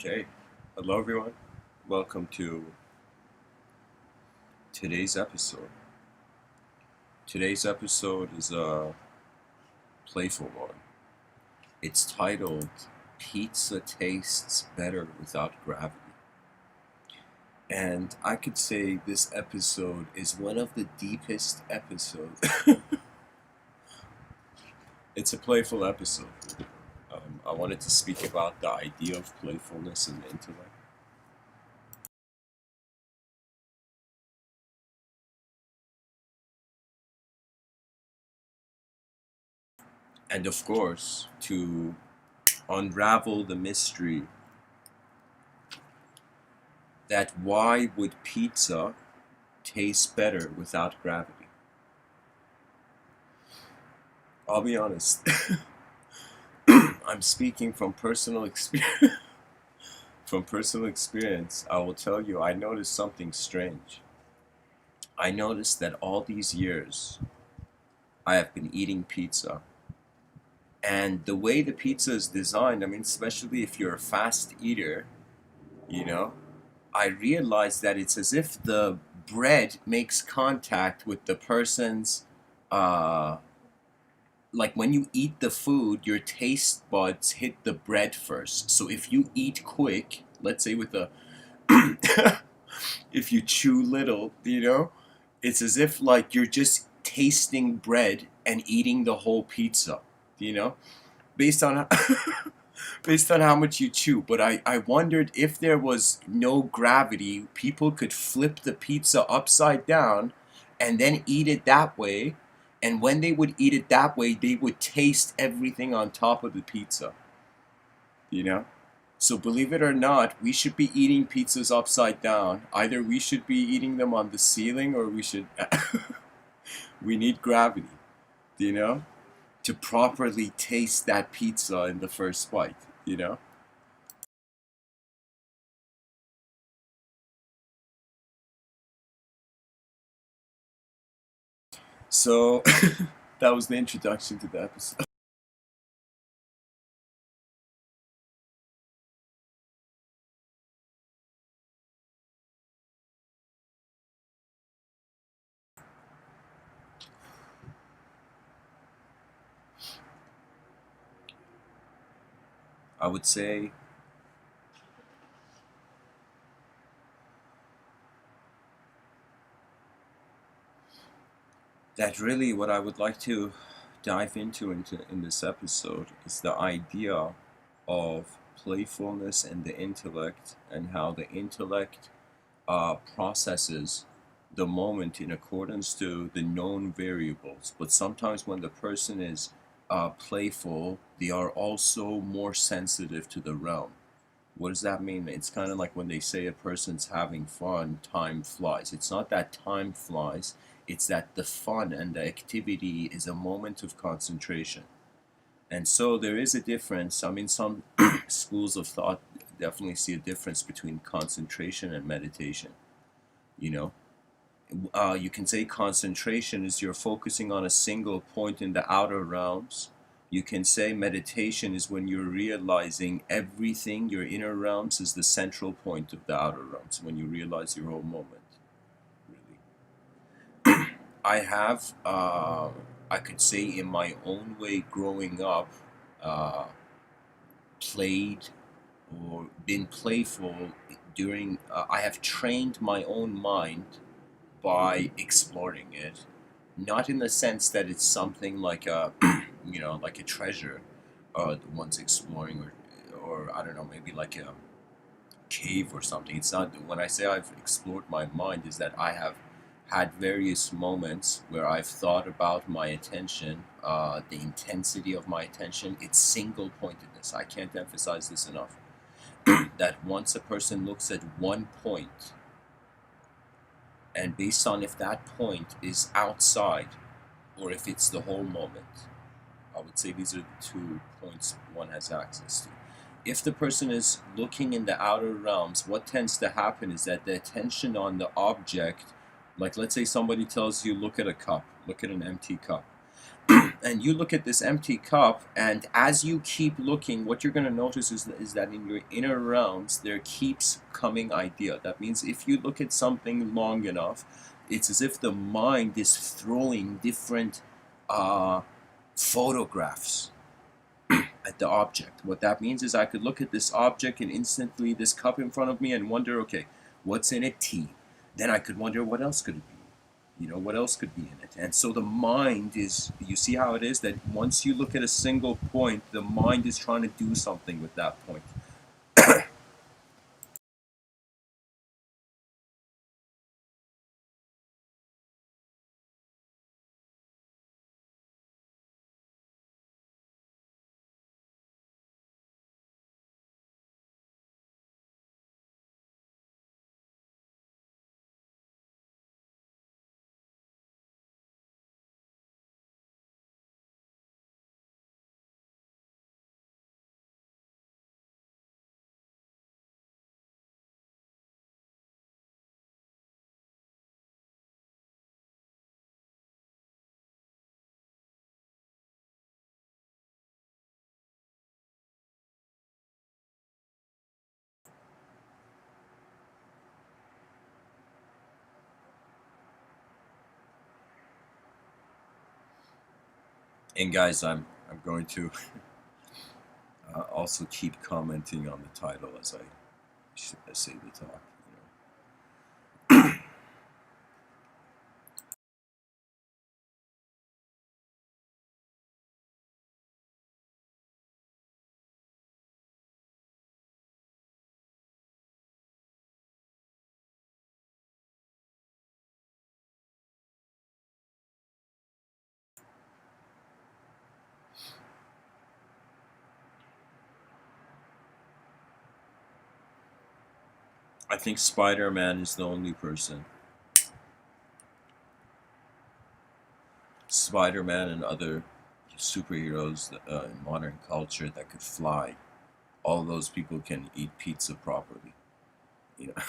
Okay, hello everyone. Welcome to today's episode. Today's episode is a playful one. It's titled Pizza Tastes Better Without Gravity. And I could say this episode is one of the deepest episodes. It's a playful episode. I wanted to speak about the idea of playfulness and intellect. And of course, to unravel the mystery that why would pizza taste better without gravity? I'll be honest. I'm speaking from personal experience. From personal experience, I will tell you I noticed something strange. I noticed that all these years I have been eating pizza. And the way the pizza is designed, I mean, especially if you're a fast eater, you know, I realized that it's as if the bread makes contact with the person's, uh, like when you eat the food, your taste buds hit the bread first. So if you eat quick, let's say with a, if you chew little, it's as if like you're just tasting bread and eating the whole pizza, you know, based on based on how much you chew. But I wondered if there was no gravity, people could flip the pizza upside down and then eat it that way. And when they would eat it that way, they would taste everything on top of the pizza, you know? So believe it or not, we should be eating pizzas upside down. Either we should be eating them on the ceiling or we should, we need gravity, you know? To properly taste that pizza in the first bite, you know? So that was the introduction to the episode. I would say that really what I would like to dive into in this episode is the idea of playfulness and the intellect, and how the intellect processes the moment in accordance to the known variables. But sometimes when the person is playful, they are also more sensitive to the realm. What does that mean? It's kind of like when they say a person's having fun, time flies. It's not that time flies, it's that the fun and the activity is a moment of concentration. And so there is a difference. I mean, some schools of thought definitely see a difference between concentration and meditation. You know, you can say concentration is you're focusing on a single point in the outer realms. You can say meditation is when you're realizing everything, your inner realms is the central point of the outer realms, when you realize your whole moment, really. I have, I could say in my own way growing up, uh, played or been playful during, I have trained my own mind by exploring it, not in the sense that it's something like a, like a treasure, one's exploring, or I don't know, maybe like a cave or something. It's not. When I say I've explored my mind, is that I have had various moments where I've thought about my attention, the intensity of my attention, its single pointedness. I can't emphasize this enough. That once a person looks at one point, and based on if that point is outside or if it's the whole moment, I would say these are the 2 points one has access to. If the person is looking in the outer realms, what tends to happen is that the attention on the object, like let's say somebody tells you, look at a cup, look at an empty cup. And you look at this empty cup, and as you keep looking, what you're going to notice is that in your inner realms there keeps coming idea. That means if you look at something long enough, it's as if the mind is throwing different uh, photographs at the object. What that means is I could look at this object and instantly this cup in front of me and wonder, okay, what's in it? Tea. Then I could wonder what else could it be? You know, what else could be in it? And so the mind is, you see how it is that once you look at a single point, the mind is trying to do something with that point. And guys, I'm going to also keep commenting on the title as I say the talk. I think Spider-Man is the only person. Spider-Man and other superheroes in modern culture that could fly. All those people can eat pizza properly. You know,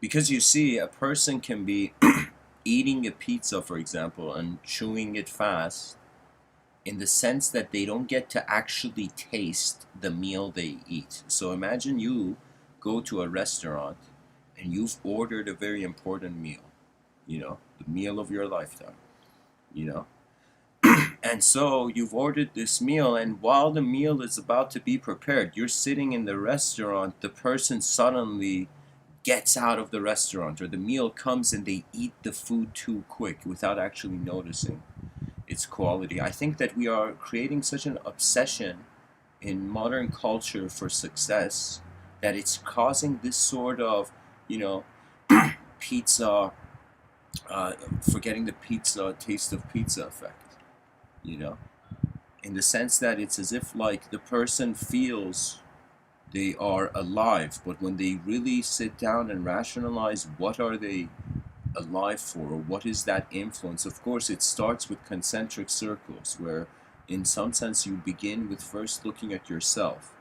because you see, a person can be eating a pizza, for example, and chewing it fast, in the sense that they don't get to actually taste the meal they eat. So imagine you go to a restaurant and you've ordered a very important meal, the meal of your lifetime, you know. And so you've ordered this meal, and while the meal is about to be prepared, you're sitting in the restaurant, the person suddenly gets out of the restaurant, or the meal comes and they eat the food too quick without actually noticing its quality. I think that we are creating such an obsession in modern culture for success that it's causing this sort of, you know, pizza, forgetting the pizza, taste of pizza effect, you know, in the sense that it's as if like the person feels they are alive, but when they really sit down and rationalize what are they alive for, or what is that influence, of course it starts with concentric circles where in some sense you begin with first looking at yourself,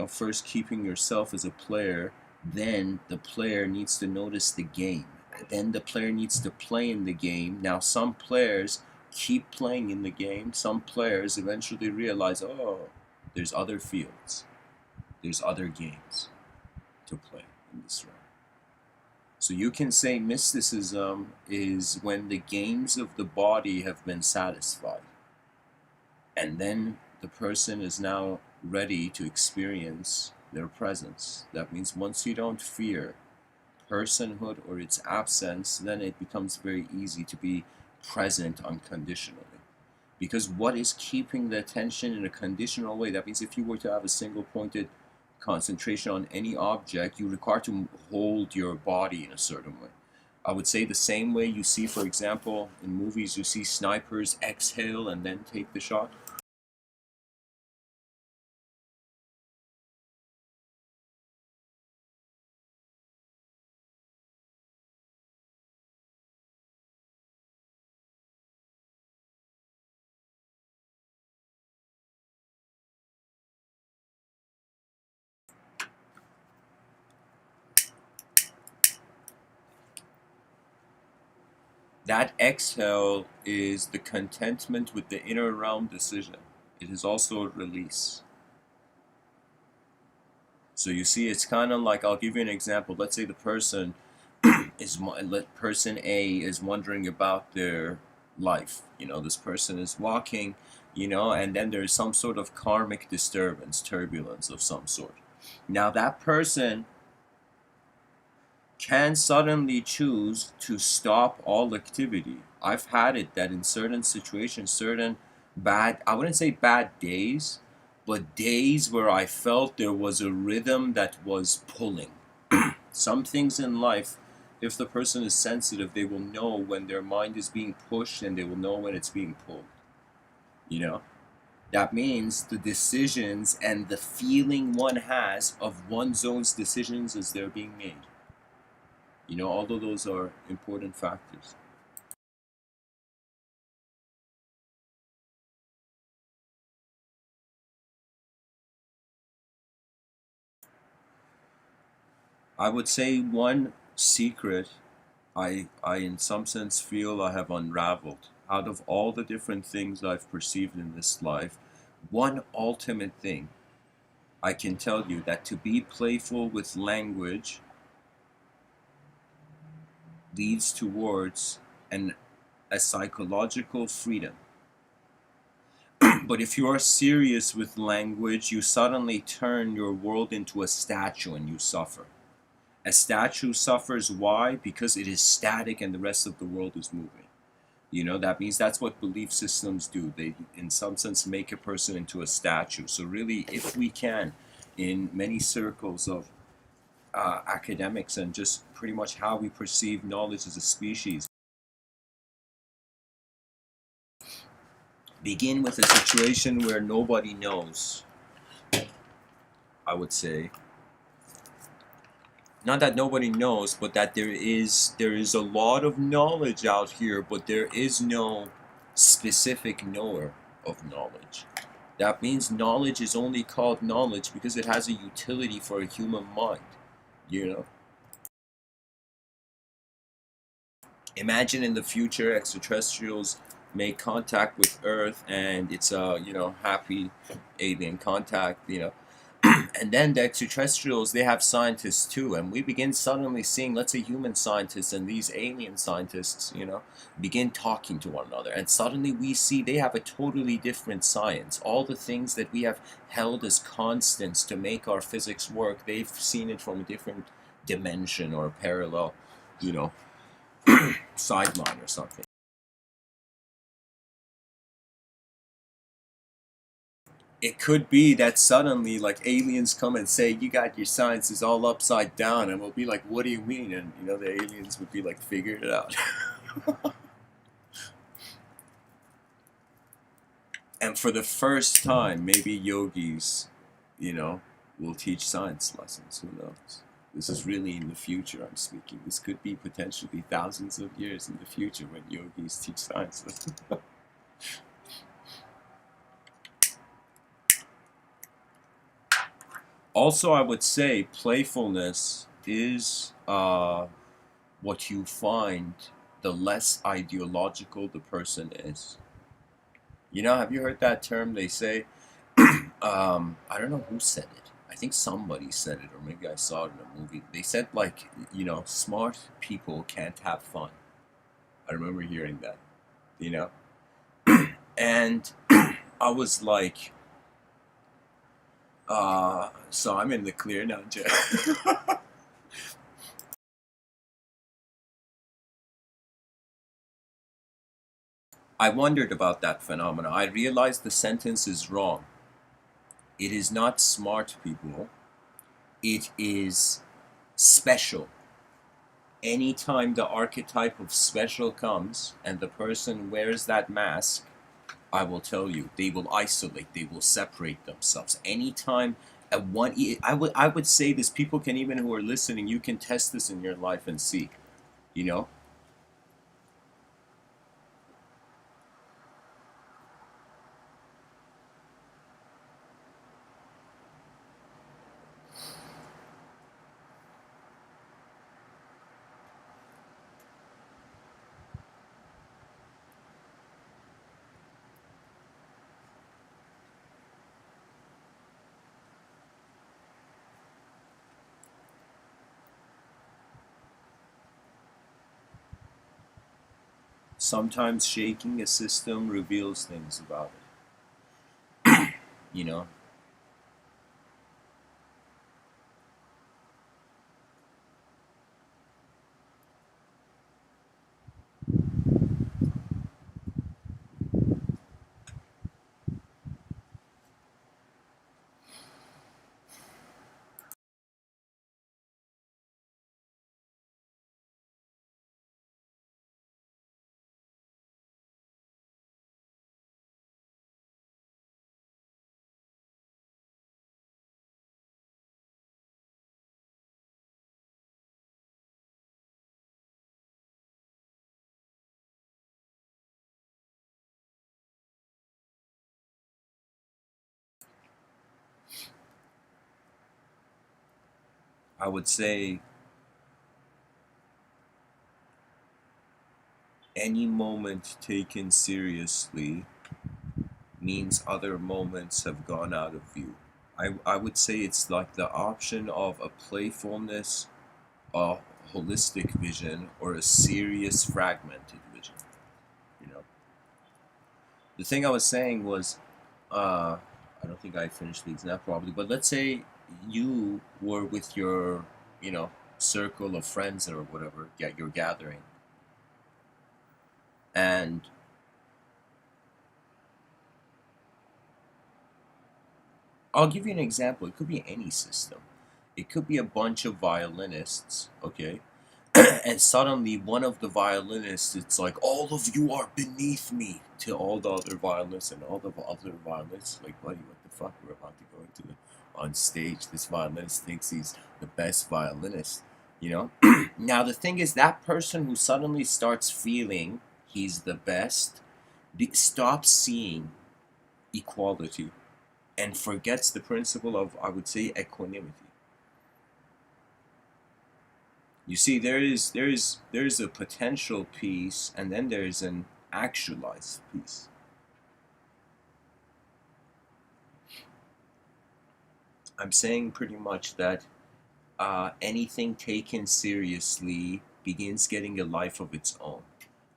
first keeping yourself as a player, then the player needs to notice the game, then the player needs to play in the game. Now some players keep playing in the game, some players eventually realize, oh, there's other fields, there's other games to play in this realm. So you can say mysticism is when the games of the body have been satisfied, and then the person is now ready to experience their presence. That means once you don't fear personhood or its absence, then it becomes very easy to be present unconditionally. Because what is keeping the attention in a conditional way? That means if you were to have a single pointed concentration on any object, you require to hold your body in a certain way. I would say the same way you see, for example, in movies, you see snipers exhale and then take the shot. That exhale is the contentment with the inner realm decision. It is also a release. So you see, it's kind of like, I'll give you an example. Let's say the person person A is wondering about their life. This person is walking, and then there's some sort of karmic disturbance, turbulence of some sort. Now that person can suddenly choose to stop all activity. I've had it that in certain situations, certain I wouldn't say bad days, but days where I felt there was a rhythm that was pulling. Some things in life, if the person is sensitive, they will know when their mind is being pushed and they will know when it's being pulled. You know? That means the decisions and the feeling one has of one's own decisions as they're being made. Although those are important factors. I would say one secret I in some sense feel I have unraveled out of all the different things I've perceived in this life. One ultimate thing I can tell you, that to be playful with language leads towards a psychological freedom. But if you are serious with language, you suddenly turn your world into a statue and you suffer. A statue suffers. Why? Because it is static and the rest of the world is moving. That means that's what belief systems do. They, in some sense, make a person into a statue. So really, if we can, in many circles of academics and just pretty much how we perceive knowledge as a species, begin with a situation where nobody knows, I would say. Not that nobody knows, but that there is a lot of knowledge out here, but there is no specific knower of knowledge. That means knowledge is only called knowledge because it has a utility for a human mind. You know, Imagine in the future extraterrestrials make contact with Earth, and it's a happy alien contact. And then the extraterrestrials, they have scientists too, and we begin suddenly seeing, let's say, human scientists and these alien scientists, begin talking to one another, and suddenly we see they have a totally different science. All the things that we have held as constants to make our physics work, they've seen it from a different dimension or parallel, you know sideline or something. It could be that suddenly, like, aliens come and say, "You got your sciences all upside down," and we'll be like, "What do you mean?" And the aliens would be like, "Figure it out." And for the first time, maybe yogis, you know, will teach science lessons. Who knows? This is really in the future. I'm speaking. This could be potentially thousands of years in the future when yogis teach science lessons. Also, I would say playfulness is what you find the less ideological the person is. Have you heard that term? They say, I don't know who said it. I think somebody said it, or maybe I saw it in a movie. They said, like, smart people can't have fun. I remember hearing that, you know? And I was like, so I'm in the clear now, Jeff. I wondered about that phenomena. I realized the sentence is wrong. It is not smart people. It is special. Anytime the archetype of special comes and the person wears that mask, I will tell you, they will isolate, they will separate themselves. Anytime I would say this, people can, even who are listening, you can test this in your life and see, you know? sometimes shaking a system reveals things about it, you know. I would say any moment taken seriously means other moments have gone out of view. I would say it's like the option of a playfulness, a holistic vision, or a serious fragmented vision. You know, the thing I was saying was, I don't think I finished the example probably, but let's say you were with your, you know, circle of friends or whatever, you're gathering, and I'll give you an example. It could be any system. It could be a bunch of violinists, okay? And suddenly one of the violinists, it's like, all of you are beneath me to all the other violinists, and all the other violinists, like, buddy, what the fuck? We're about to go into on stage. This violinist thinks he's the best violinist, you know? Now, the thing is, that person who suddenly starts feeling he's the best stops seeing equality and forgets the principle of, I would say, equanimity. You see, there is a potential piece, and then there is an actualized piece. I'm saying pretty much that anything taken seriously begins getting a life of its own.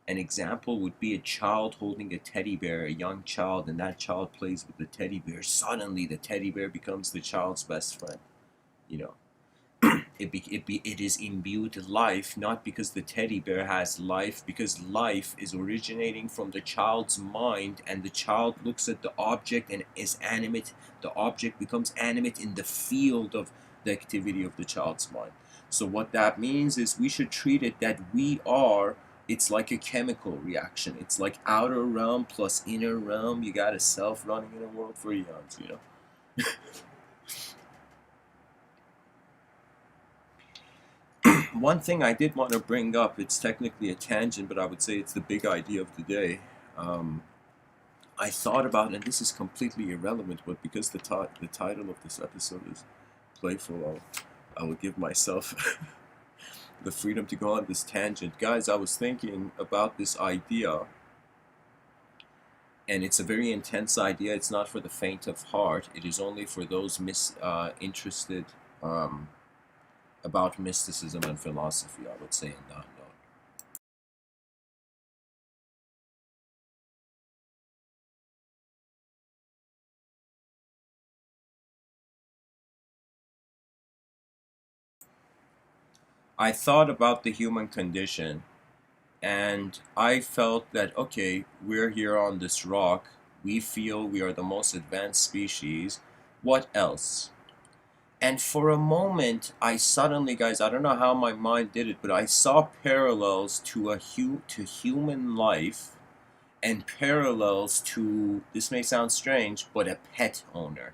An example would be a child holding a teddy bear, a young child, and that child plays with the teddy bear. Suddenly, the teddy bear becomes the child's best friend. You know, it is imbued life, not because the teddy bear has life, because life is originating from the child's mind, and the child looks at the object and is animate. The object becomes animate in the field of the activity of the child's mind. So what that means is we should treat it that we are, it's like a chemical reaction. It's like outer realm plus inner realm. You got a self running in a world for eons, you know. One thing I did want to bring up, it's technically a tangent, but I would say it's the big idea of the day. Um, I thought about, and this is completely irrelevant, but because the title of this episode is Playful, I will give myself the freedom to go on this tangent. Guys, I was thinking about this idea, and it's a very intense idea. It's not for the faint of heart. It is only for those interested about mysticism and philosophy, I would say, and not known. I thought about the human condition, and I felt that, okay, we're here on this rock. We feel we are the most advanced species. What else? And for a moment, I suddenly, guys, I don't know how my mind did it, but I saw parallels to to human life, and parallels to, this may sound strange, but a pet owner.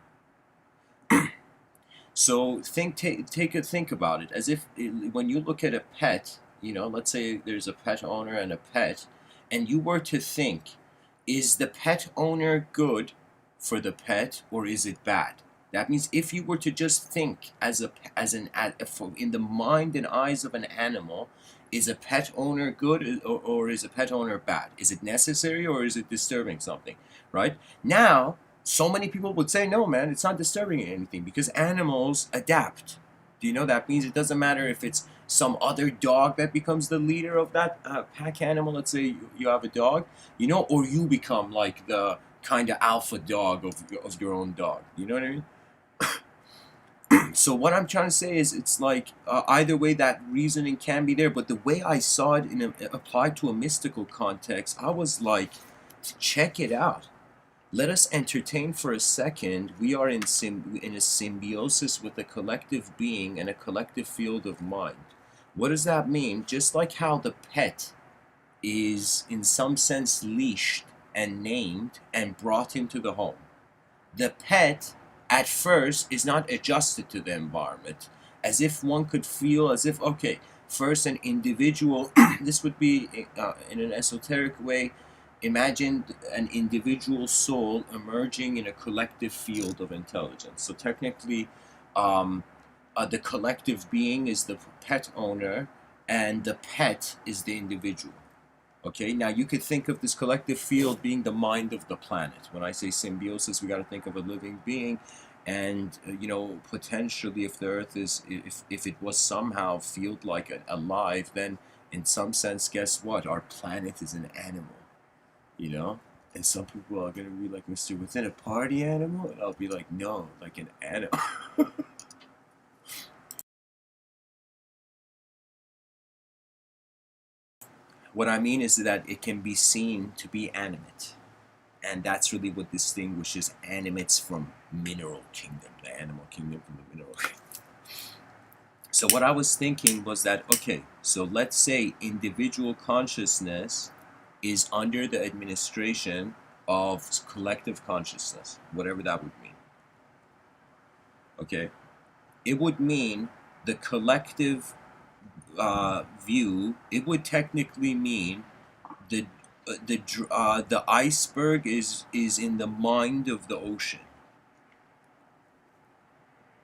So think about it as if when you look at a pet, you know, let's say there's a pet owner and a pet, and you were to think, is the pet owner good for the pet or is it bad? That means if you were to just think in the mind and eyes of an animal, is a pet owner good or is a pet owner bad? Is it necessary or is it disturbing something? Right now, so many people would say, no, man, it's not disturbing anything because animals adapt. Do you know that means it doesn't matter if it's some other dog that becomes the leader of that pack animal? Let's say you have a dog, you know, or you become like the kind of alpha dog of your own dog. You know what I mean? So what I'm trying to say is, it's like either way that reasoning can be there, but the way I saw it applied to a mystical context, I was like, check it out. Let us entertain for a second. We are in a symbiosis with a collective being and a collective field of mind. What does that mean? Just like how the pet is in some sense leashed and named and brought into the home. The pet at first is not adjusted to the environment, as if one could feel as if, okay, first an individual, this would be in an esoteric way, imagine an individual soul emerging in a collective field of intelligence. So technically, the collective being is the pet owner, and the pet is the individual. Okay, now you could think of this collective field being the mind of the planet. When I say symbiosis, we got to think of a living being, and you know, potentially, if the Earth is, if it was somehow field like alive, then in some sense, guess what? Our planet is an animal, you know. And some people are gonna be like, Mr. Within, a party animal, and I'll be like, no, like an animal. What I mean is that it can be seen to be animate. And that's really what distinguishes animates from mineral kingdom, the animal kingdom from the mineral kingdom. So what I was thinking was that, okay, so let's say individual consciousness is under the administration of collective consciousness, whatever that would mean. Okay? It would mean the collective view, it would technically mean the the iceberg is in the mind of the ocean.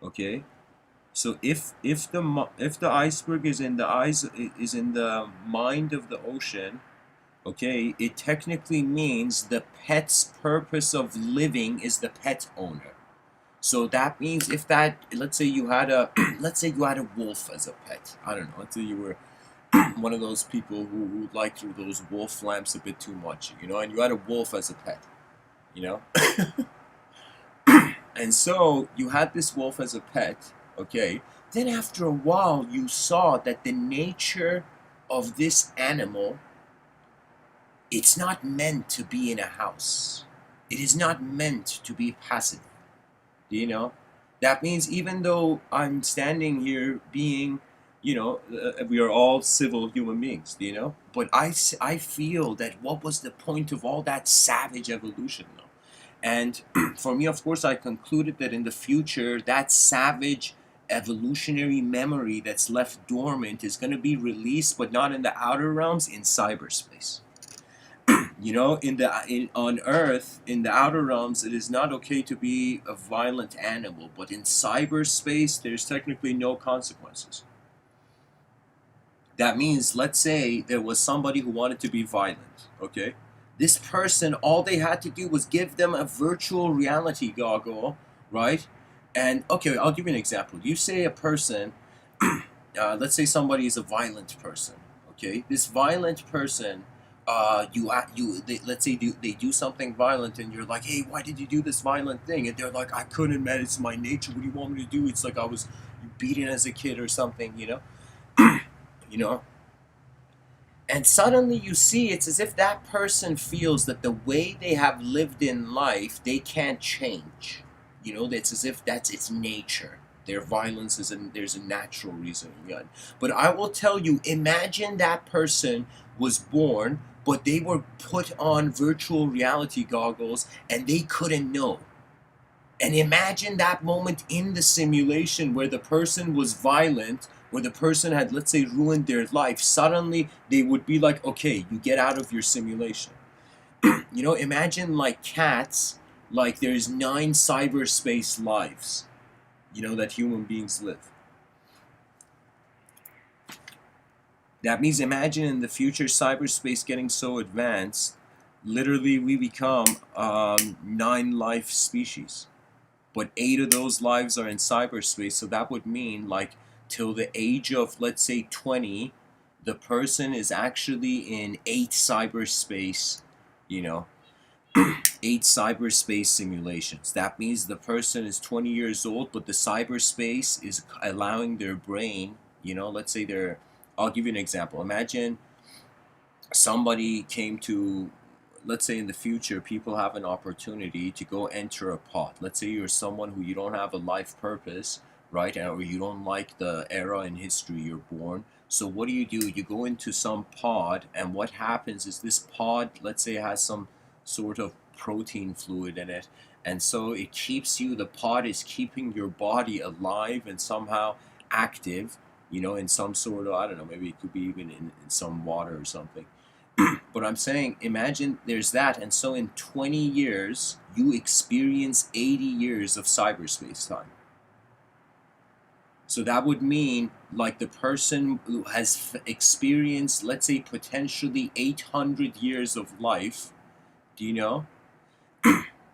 Okay, so if the iceberg is in the mind of the ocean, okay, it technically means the pet's purpose of living is the pet owner. So that means if that, let's say you had a let's say you had a wolf as a pet. I don't know. Let's say you were one of those people who like those wolf lamps a bit too much, you know, and you had a wolf as a pet, you know. And so you had this wolf as a pet, okay. Then after a while, you saw that the nature of this animal, it's not meant to be in a house. It is not meant to be passive. Do you know? That means even though I'm standing here being, you know, we are all civil human beings, do you know? But I feel that what was the point of all that savage evolution, though? And for me, of course, I concluded that in the future, that savage evolutionary memory that's left dormant is going to be released, but not in the outer realms, in cyberspace. You know, on Earth, in the outer realms, it is not okay to be a violent animal, but in cyberspace, there's technically no consequences. That means, let's say there was somebody who wanted to be violent, okay? This person, all they had to do was give them a virtual reality goggle, right? And, okay, I'll give you an example. You say a person, let's say somebody is a violent person, okay? This violent person, let's say they do something violent, and you're like, hey, why did you do this violent thing? And they're like, I couldn't, man, it's my nature. What do you want me to do? It's like I was beaten as a kid or something, you know? You know? And suddenly you see it's as if that person feels that the way they have lived in life, they can't change. You know, it's as if that's its nature. Their violence is, there's a natural reason behind. But I will tell you, imagine that person was born, but they were put on virtual reality goggles and they couldn't know. And imagine that moment in the simulation where the person was violent, where the person had, let's say, ruined their life. Suddenly, they would be like, okay, you get out of your simulation. You know, imagine like cats, like there's 9 cyberspace lives, you know, that human beings live. That means imagine in the future cyberspace getting so advanced, literally we become 9 life species. But 8 of those lives are in cyberspace, so that would mean like till the age of, let's say, 20, the person is actually in 8 cyberspace, you know, 8 cyberspace simulations. That means the person is 20 years old, but the cyberspace is allowing their brain, let's say I'll give you an example. Imagine somebody came to, let's say in the future, people have an opportunity to go enter a pod. Let's say you're someone who you don't have a life purpose, right? Or you don't like the era in history you're born. So what do? You go into some pod, and what happens is this pod, let's say, has some sort of protein fluid in it. And so the pod is keeping your body alive and somehow active, in some sort of, I don't know, maybe it could be even in some water or something. But I'm saying, imagine there's that, and so in 20 years, you experience 80 years of cyberspace time. So that would mean, like, the person who has experienced, let's say, potentially 800 years of life, do you know?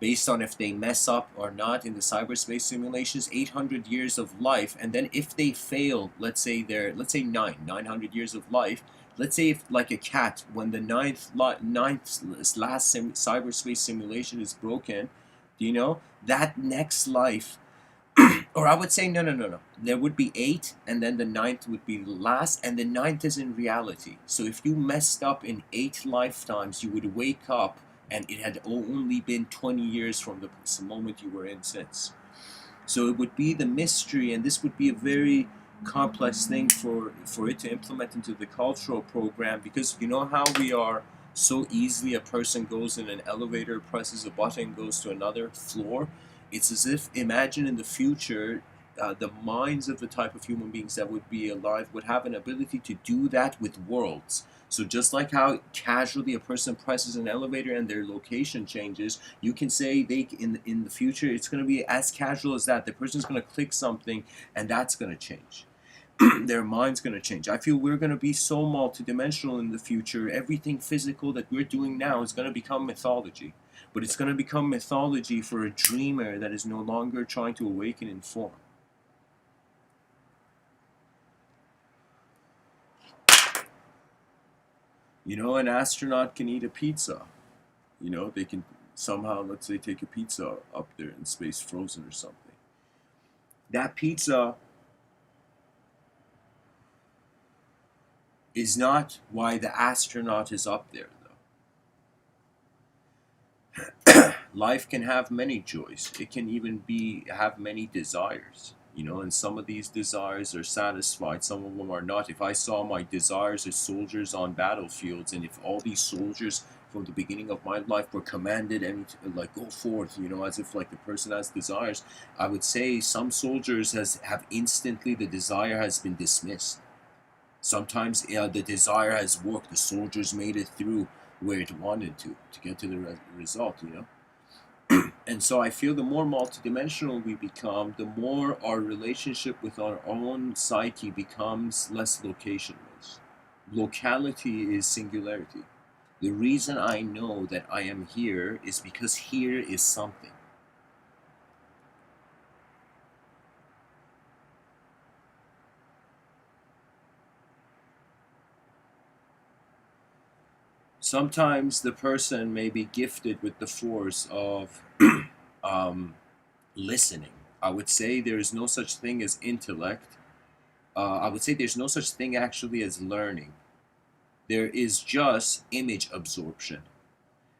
Based on if they mess up or not in the cyberspace simulations, 800 years of life, and then if they fail, let's say 900 years of life. Let's say if, like a cat, when the ninth last cyberspace simulation is broken, that next life, or I would say no. There would be 8, and then the ninth would be the last, and the ninth is in reality. So if you messed up in 8 lifetimes, you would wake up, and it had only been 20 years from the moment you were in since. So it would be the mystery, and this would be a very complex thing for it to implement into the cultural program, because you know how we are so easily, a person goes in an elevator, presses a button, goes to another floor. It's as if, imagine in the future, the minds of the type of human beings that would be alive would have an ability to do that with worlds. So just like how casually a person presses an elevator and their location changes, you can say in the future it's going to be as casual as that. The person's going to click something, and that's going to change. Their mind's going to change. I feel we're going to be so multidimensional in the future. Everything physical that we're doing now is going to become mythology. But it's going to become mythology for a dreamer that is no longer trying to awaken in form. An astronaut can eat a pizza. They can somehow, let's say, take a pizza up there in space, frozen or something. That pizza is not why the astronaut is up there, though. Life can have many joys. It can even have many desires. And some of these desires are satisfied, some of them are not. If I saw my desires as soldiers on battlefields, and if all these soldiers from the beginning of my life were commanded and like go forth, as if like the person has desires, I would say some soldiers have instantly, the desire has been dismissed. Sometimes the desire has worked. The soldiers made it through where it wanted to get to the result, And so I feel the more multidimensional we become, the more our relationship with our own psyche becomes less locationless. Locality is singularity. The reason I know that I am here is because here is something. Sometimes the person may be gifted with the force of listening. I would say there is no such thing as intellect. I would say there's no such thing actually as learning. There is just image absorption.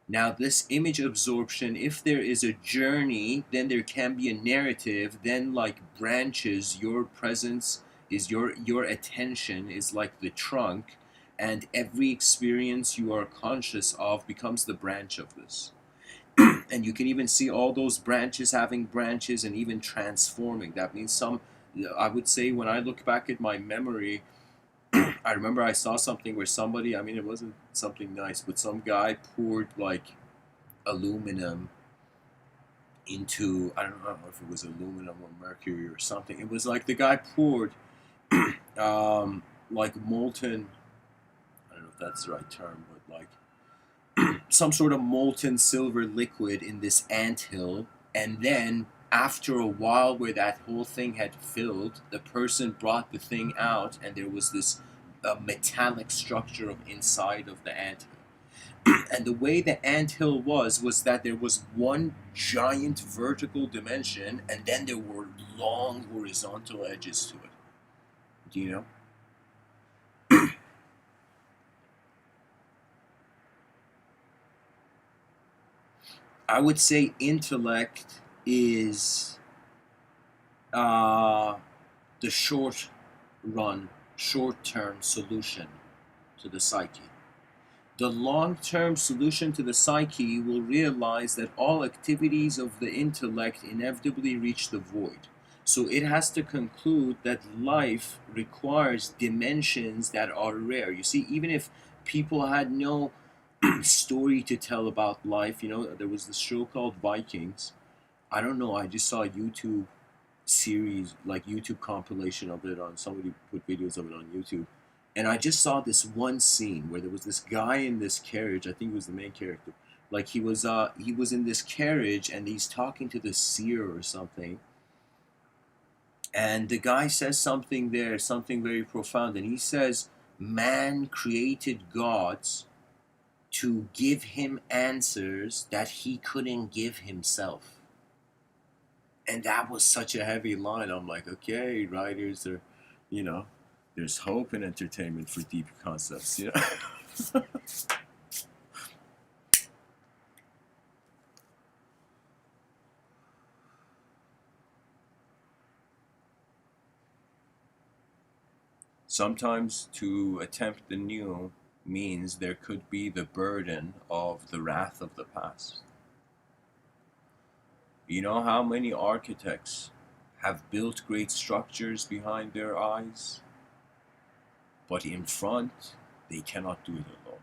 Now, this image absorption, if there is a journey, then there can be a narrative. Then, like branches, your presence is your attention is like the trunk, and every experience you are conscious of becomes the branch of this. And you can even see all those branches having branches and even transforming. That means I would say, when I look back at my memory, I remember I saw something where somebody, I mean, it wasn't something nice, but some guy poured like aluminum into, I don't know if it was aluminum or mercury or something. It was like the guy poured like molten, I don't know if that's the right term, but like some sort of molten silver liquid in this anthill, and then after a while where that whole thing had filled, the person brought the thing out and there was this metallic structure of inside of the ant. And the way the anthill was that there was one giant vertical dimension and then there were long horizontal edges to it. Do you know? I would say intellect is the short-term solution to the psyche. The long-term solution to the psyche will realize that all activities of the intellect inevitably reach the void. So it has to conclude that life requires dimensions that are rare. You see, even if people had no story to tell about life, there was this show called Vikings. I don't know, I just saw a YouTube series, like YouTube compilation of it on, somebody put videos of it on YouTube. And I just saw this one scene where there was this guy in this carriage. I think he was the main character. Like he was in this carriage and he's talking to the seer or something. And the guy says something there, something very profound. And he says, man created gods to give him answers that he couldn't give himself. And that was such a heavy line. I'm like, okay, writers are, there's hope in entertainment for deep concepts, Sometimes to attempt the new means there could be the burden of the wrath of the past. You know how many architects have built great structures behind their eyes, but in front they cannot do it alone.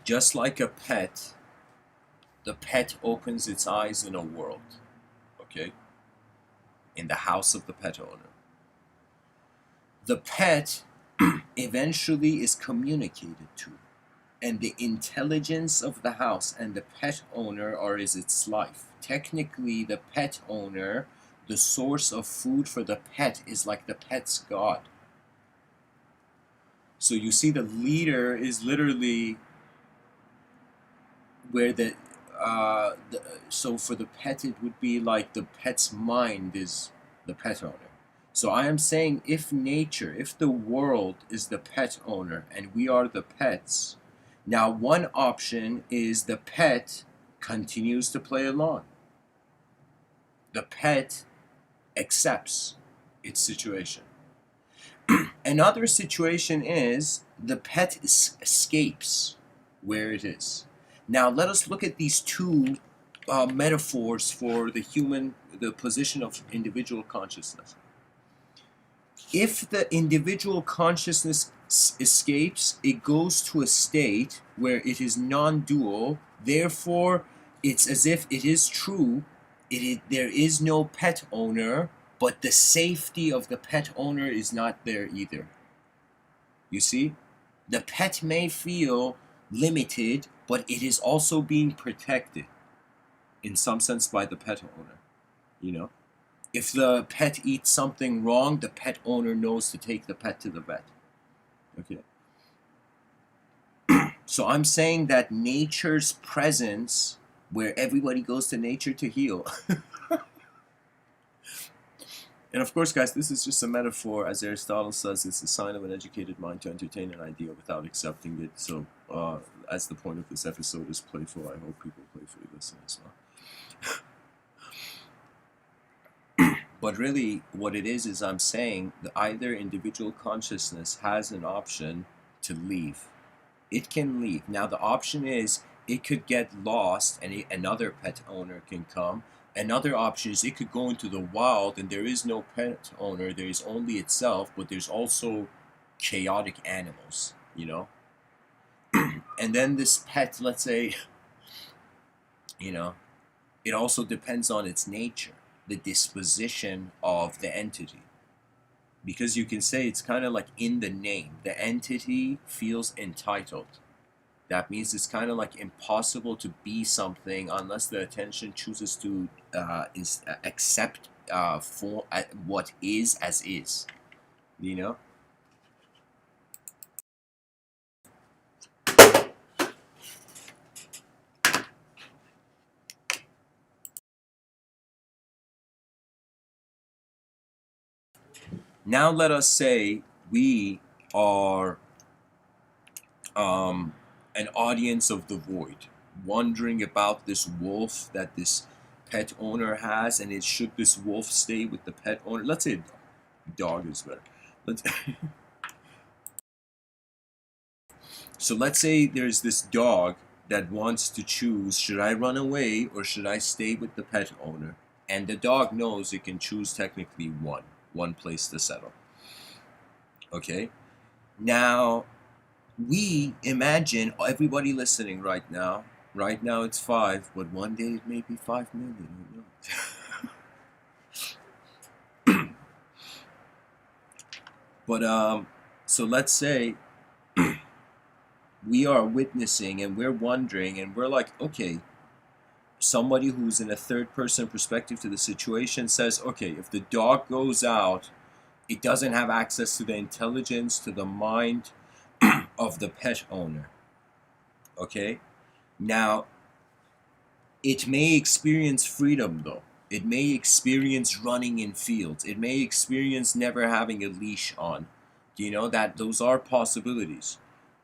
Just like a pet, the pet opens its eyes in a world, okay? In the house of the pet owner. The pet eventually is communicated to, and the intelligence of the house and the pet owner are as its life. Technically, the pet owner, the source of food for the pet, is like the pet's god. So you see, the leader is literally where so for the pet it would be like the pet's mind is the pet owner. So I am saying, if the world is the pet owner and we are the pets, now one option is the pet continues to play along. The pet accepts its situation. Another situation is the pet escapes where it is. Now let us look at these two metaphors for the position of individual consciousness. If the individual consciousness escapes, it goes to a state where it is non-dual. Therefore, it's as if it is true. There is no pet owner, but the safety of the pet owner is not there either. You see? The pet may feel limited, but it is also being protected in some sense by the pet owner, If the pet eats something wrong, the pet owner knows to take the pet to the vet. Okay. So I'm saying that nature's presence, where everybody goes to nature to heal. And of course, guys, this is just a metaphor. As Aristotle says, it's a sign of an educated mind to entertain an idea without accepting it. So, as the point of this episode is playful, I hope people playfully listen as well. But really, what it is I'm saying that either individual consciousness has an option to leave. It can leave. Now, the option is it could get lost and another pet owner can come. Another option is it could go into the wild and there is no pet owner, there is only itself, but there's also chaotic animals, And then this pet, let's say, It also depends on its nature, the disposition of the entity. Because you can say it's kind of like in the name, the entity feels entitled. That means it's kind of like impossible to be something unless the attention chooses to accept for what is as is. You know. Now let us say we are an audience of the void, wondering about this wolf that this pet owner has, and it should this wolf stay with the pet owner? Let's say dog is better. Let's So let's say there's this dog that wants to choose, should I run away or should I stay with the pet owner? And the dog knows it can choose technically one place to settle. Okay? Now, we imagine everybody listening right now. Right now it's 5, but one day it may be 5 million. Who knows? But so let's say we are witnessing and we're wondering and we're like, okay, somebody who's in a third person perspective to the situation says, okay, if the dog goes out, it doesn't have access to the intelligence, to the mind of the pet owner. Okay? Now, it may experience freedom though. It may experience running in fields. It may experience never having a leash on. Do you know that those are possibilities?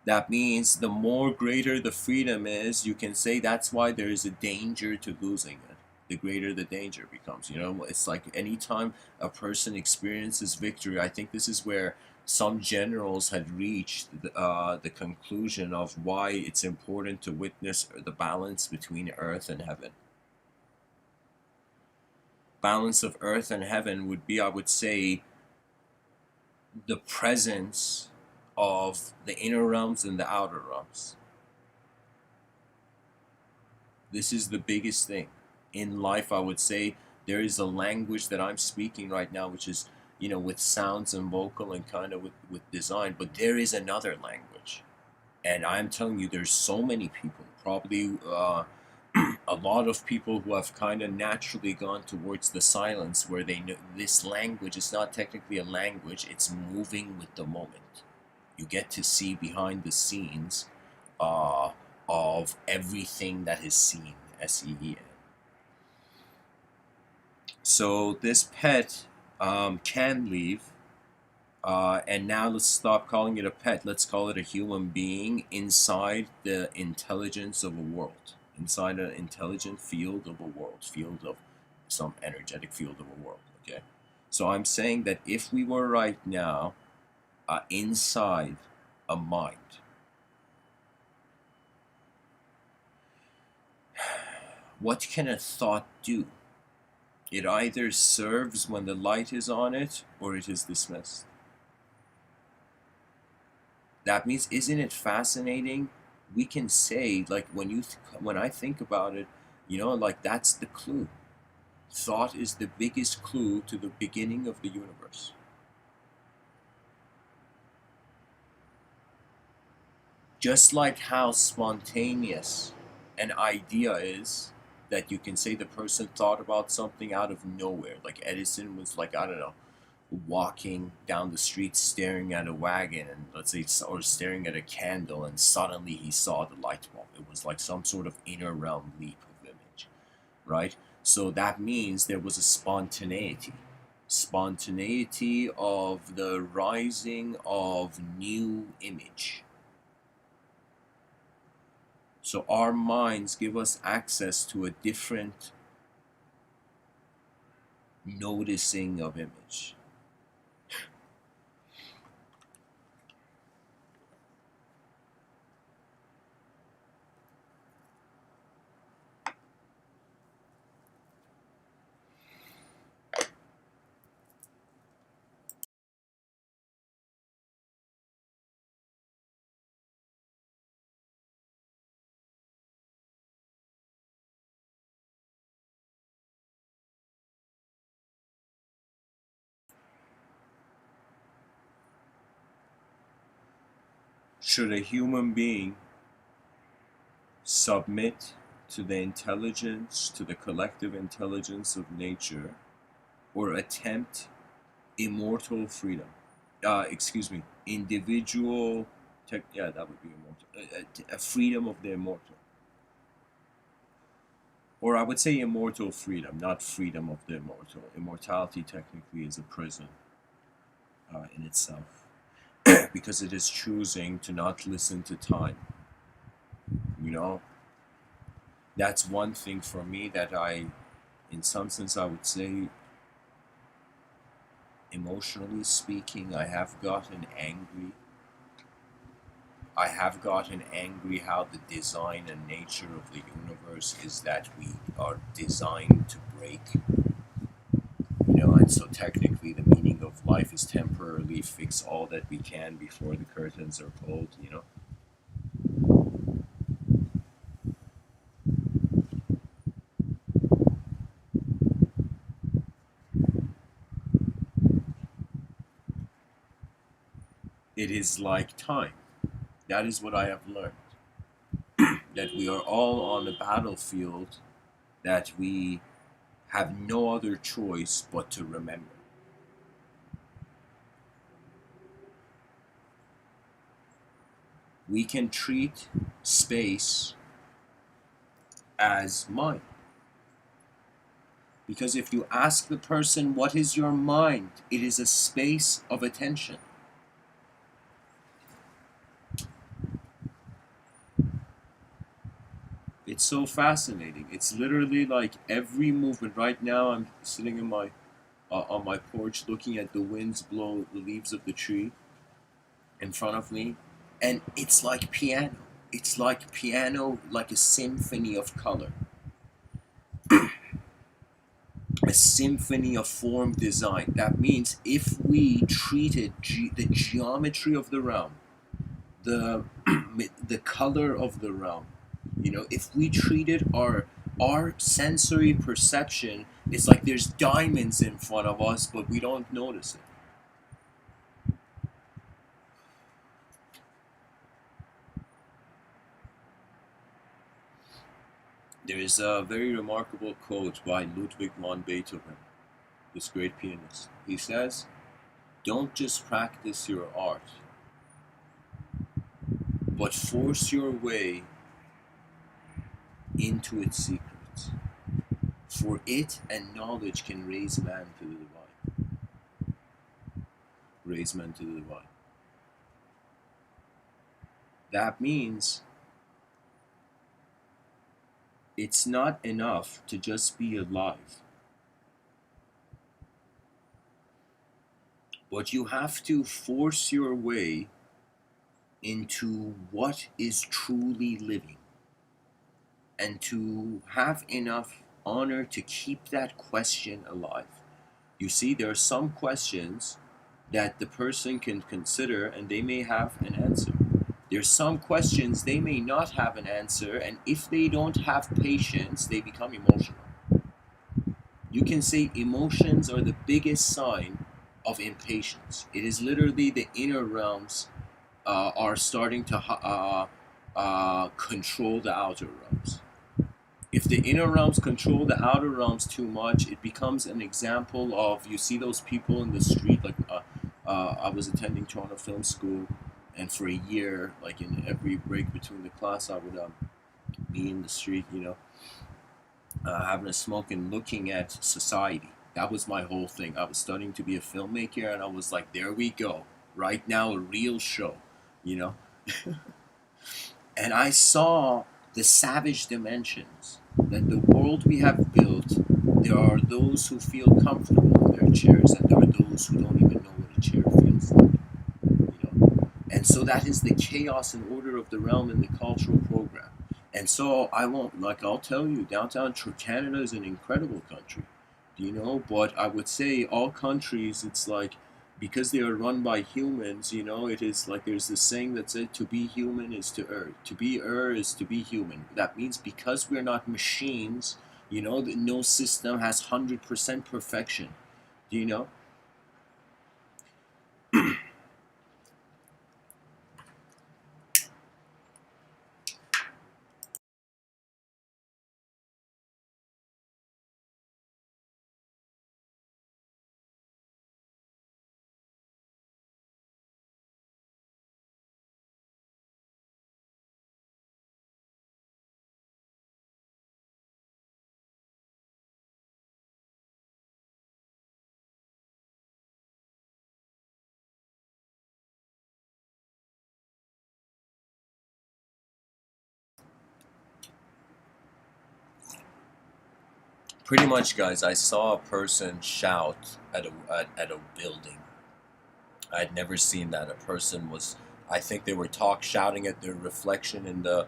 That means the more greater the freedom is, you can say that's why there is a danger to losing it. The greater the danger becomes. You know, it's like anytime a person experiences victory, I think this is where some generals had reached the conclusion of why it's important to witness the balance between earth and heaven. Balance of earth and heaven would be, I would say, the presence of the inner realms and the outer realms. This is the biggest thing in life. I would say there is a language that I'm speaking right now, which is, you know, with sounds and vocal and kind of with design, but there is another language. And I'm telling you, there's so many people, probably a lot of people who have kind of naturally gone towards the silence, where they know this language is not technically a language, it's moving with the moment. You get to see behind the scenes uh, of everything that is seen, SEEN. So this pet can leave. And now let's stop calling it a pet. Let's call it a human being inside the intelligence of a world, inside an intelligent field of a world, field of some energetic field of a world. Okay, so I'm saying that if we were right now inside a mind, what can a thought do? It either serves when the light is on it, or it is dismissed. That means, isn't it fascinating? We can say, like, when I think about it, you know, like, that's the clue. Thought is the biggest clue to the beginning of the universe. Just like how spontaneous an idea is, that you can say the person thought about something out of nowhere. Like Edison was, like, I don't know, walking down the street staring at a wagon, and let's say, or staring at a candle, and suddenly he saw the light bulb. It was like some sort of inner realm leap of image, right? So that means there was a spontaneity of the rising of new image. So our minds give us access to a different noticing of image. Should a human being submit to the intelligence, to the collective intelligence of nature, or attempt immortal freedom? Individual, yeah, that would be immortal. A freedom of the immortal. Or I would say immortal freedom, not freedom of the immortal. Immortality technically is a prison in itself, because it is choosing to not listen to time. You know, that's one thing for me that in some sense, I would say, emotionally speaking, I have gotten angry. I have gotten angry how the design and nature of the universe is that we are designed to break. And so technically the meaning of life is temporarily fix all that we can before the curtains are pulled. It is like time. That is what I have learned. That we are all on a battlefield that we have no other choice but to remember. We can treat space as mind. Because if you ask the person, what is your mind? It is a space of attention. It's so fascinating. It's literally like every movement. Right now, I'm sitting in on my porch, looking at the winds blow the leaves of the tree in front of me, and it's like piano. It's like piano, like a symphony of color, a symphony of form design. That means if we treated the geometry of the realm, the the color of the realm, if we treated our sensory perception, it's like there's diamonds in front of us, but we don't notice it. There is a very remarkable quote by Ludwig von Beethoven, this great pianist. He says, "Don't just practice your art, but force your way into its secrets. For it and knowledge can raise man to the divine." Raise man to the divine. That means it's not enough to just be alive, but you have to force your way into what is truly living, and to have enough honor to keep that question alive. You see, there are some questions that the person can consider and they may have an answer. There's some questions they may not have an answer, and if they don't have patience, they become emotional. You can say emotions are the biggest sign of impatience. It is literally the inner realms are starting to control the outer realms. If the inner realms control the outer realms too much, it becomes an example of, you see those people in the street, like I was attending Toronto Film School, and for a year, like in every break between the class, I would be in the street, having a smoke and looking at society. That was my whole thing. I was studying to be a filmmaker, and I was like, there we go. Right now, a real show, you know? And I saw the savage dimensions that the world we have built. There are those who feel comfortable in their chairs, and there are those who don't even know what a chair feels like. And so that is the chaos and order of the realm in the cultural program. And so I'll tell you, downtown Canada is an incredible country, but I would say all countries, it's like, because they are run by humans, it is like there's this saying that said, to be human is to err. To be err is to be human. That means because we're not machines, no system has 100% perfection. Do? Pretty much, guys, I saw a person shout at a building. I'd never seen that. A person was, I think they were shouting at their reflection in the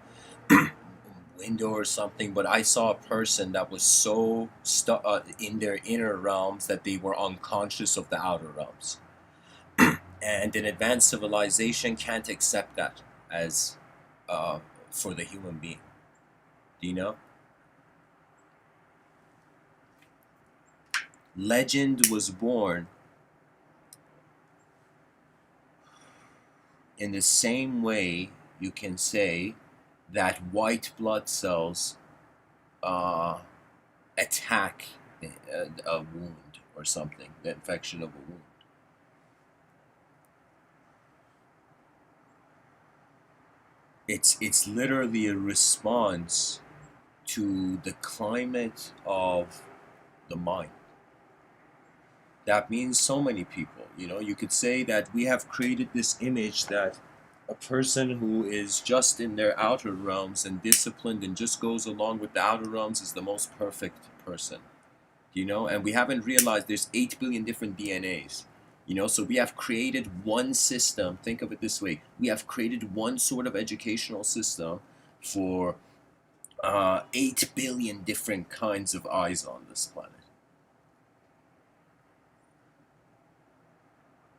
window or something, but I saw a person that was so stuck in their inner realms that they were unconscious of the outer realms. And an advanced civilization can't accept that as for the human being. Do you know? Legend was born in the same way you can say that white blood cells attack a wound or something, the infection of a wound. It's literally a response to the climate of the mind. That means so many people. You know, you could say that we have created this image that a person who is just in their outer realms and disciplined and just goes along with the outer realms is the most perfect person. You know, and we haven't realized there's 8 billion different DNAs. You know, so we have created one system. Think of it this way: we have created one sort of educational system for 8 billion different kinds of eyes on this planet.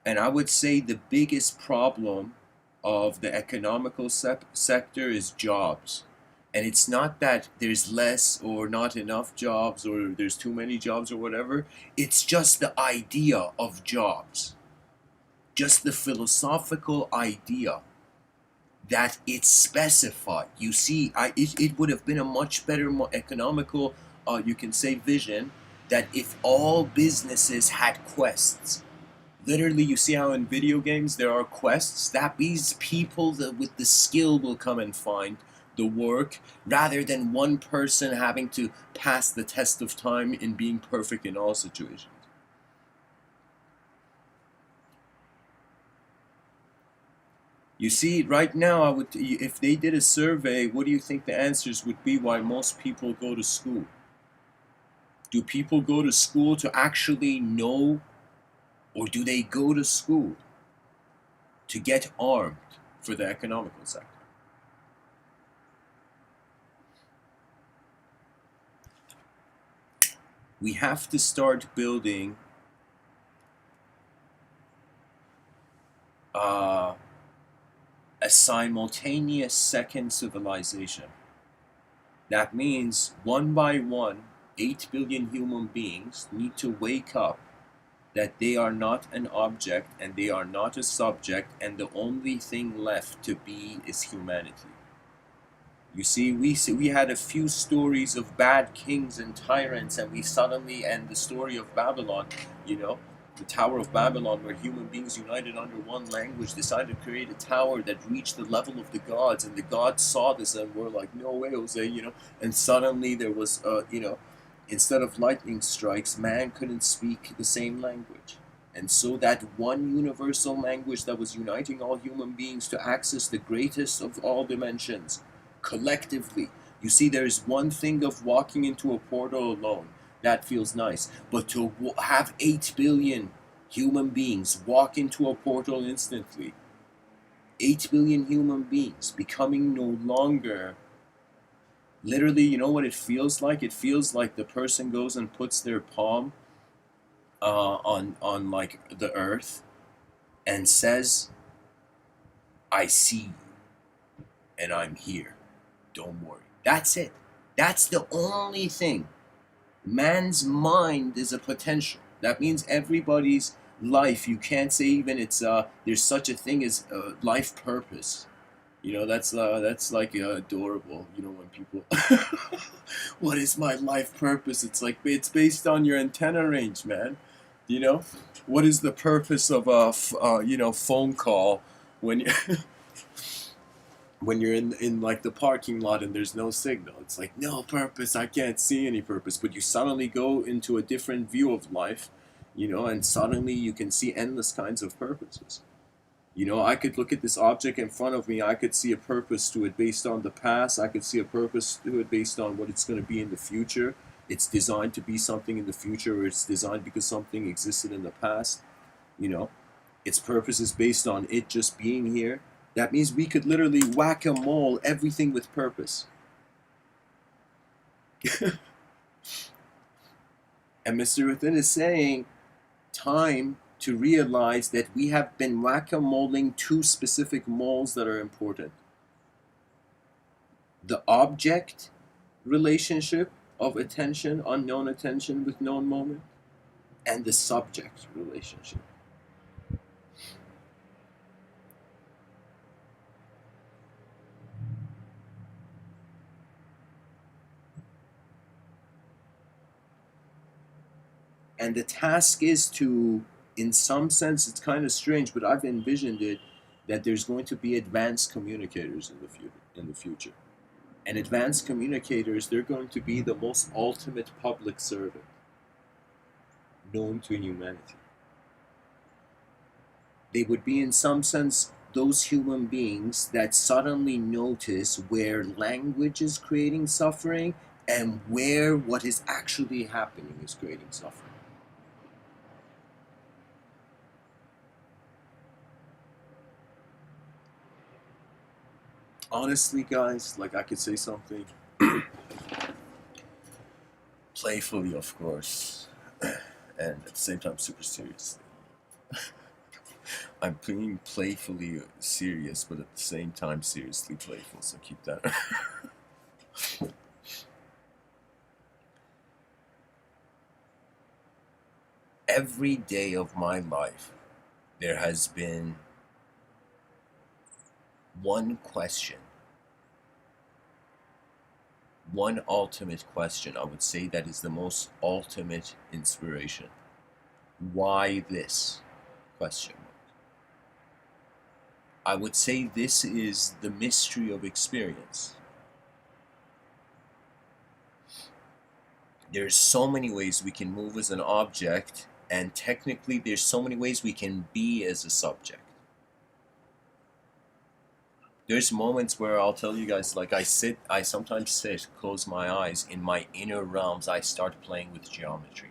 And I would say the biggest problem of the economical sector is jobs. And it's not that there's less or not enough jobs or there's too many jobs or whatever. It's just the idea of jobs. Just the philosophical idea that it's specified. You see, it would have been a much better, more economical, you can say, vision that if all businesses had quests. Literally, you see how in video games there are quests? That means people with the skill will come and find the work rather than one person having to pass the test of time in being perfect in all situations. You see, right now, if they did a survey, what do you think the answers would be why most people go to school? Do people go to school to actually know, or do they go to school to get armed for the economical sector? We have to start building a simultaneous second civilization. That means one by one, 8 billion human beings need to wake up that they are not an object and they are not a subject, and the only thing left to be is humanity. You see, we had a few stories of bad kings and tyrants, and the story of Babylon, you know, the Tower of Babylon, where human beings united under one language decided to create a tower that reached the level of the gods, and the gods saw this and were like, no way, Jose, you know, and suddenly there was, instead of lightning strikes, man couldn't speak the same language. And so that one universal language that was uniting all human beings to access the greatest of all dimensions, collectively. You see, there's one thing of walking into a portal alone. That feels nice. But to have 8 billion human beings walk into a portal instantly, 8 billion human beings becoming no longer, literally, you know what it feels like? It feels like the person goes and puts their palm on like the earth and says, I see you and I'm here. Don't worry. That's it. That's the only thing. Man's mind is a potential. That means everybody's life, you can't say even it's there's such a thing as life purpose. You know, that's like adorable. You know, when people, what is my life purpose? It's like it's based on your antenna range, man. You know, what is the purpose of a phone call when you when you're in like the parking lot and there's no signal? It's like no purpose. I can't see any purpose. But you suddenly go into a different view of life, you know, and suddenly you can see endless kinds of purposes. You know, I could look at this object in front of me. I could see a purpose to it based on the past. I could see a purpose to it based on what it's going to be in the future. it's designed to be something in the future, or it's designed because something existed in the past, you know, its purpose is based on it just being here. That means we could literally whack-a-mole everything with purpose. And Mr. Within is saying, time to realize that we have been whack-a-moling two specific moles that are important. The object relationship of attention, unknown attention with known moment, and the subject relationship. And the task is to, in some sense, it's kind of strange, but I've envisioned it, that there's going to be advanced communicators in the future. And advanced communicators, they're going to be the most ultimate public servant known to humanity. They would be, in some sense, those human beings that suddenly notice where language is creating suffering and where what is actually happening is creating suffering. Honestly, guys, like, I could say something playfully, of course, and at the same time super seriously. I'm being playfully serious, but at the same time seriously playful, so keep that. Every day of my life, there has been one question, one ultimate question, I would say, that is the most ultimate inspiration. Why this question? I would say this is the mystery of experience. There's so many ways we can move as an object, and technically there's so many ways we can be as a subject. There's moments where I'll tell you guys, like, I sometimes sit, close my eyes, in my inner realms, I start playing with geometry.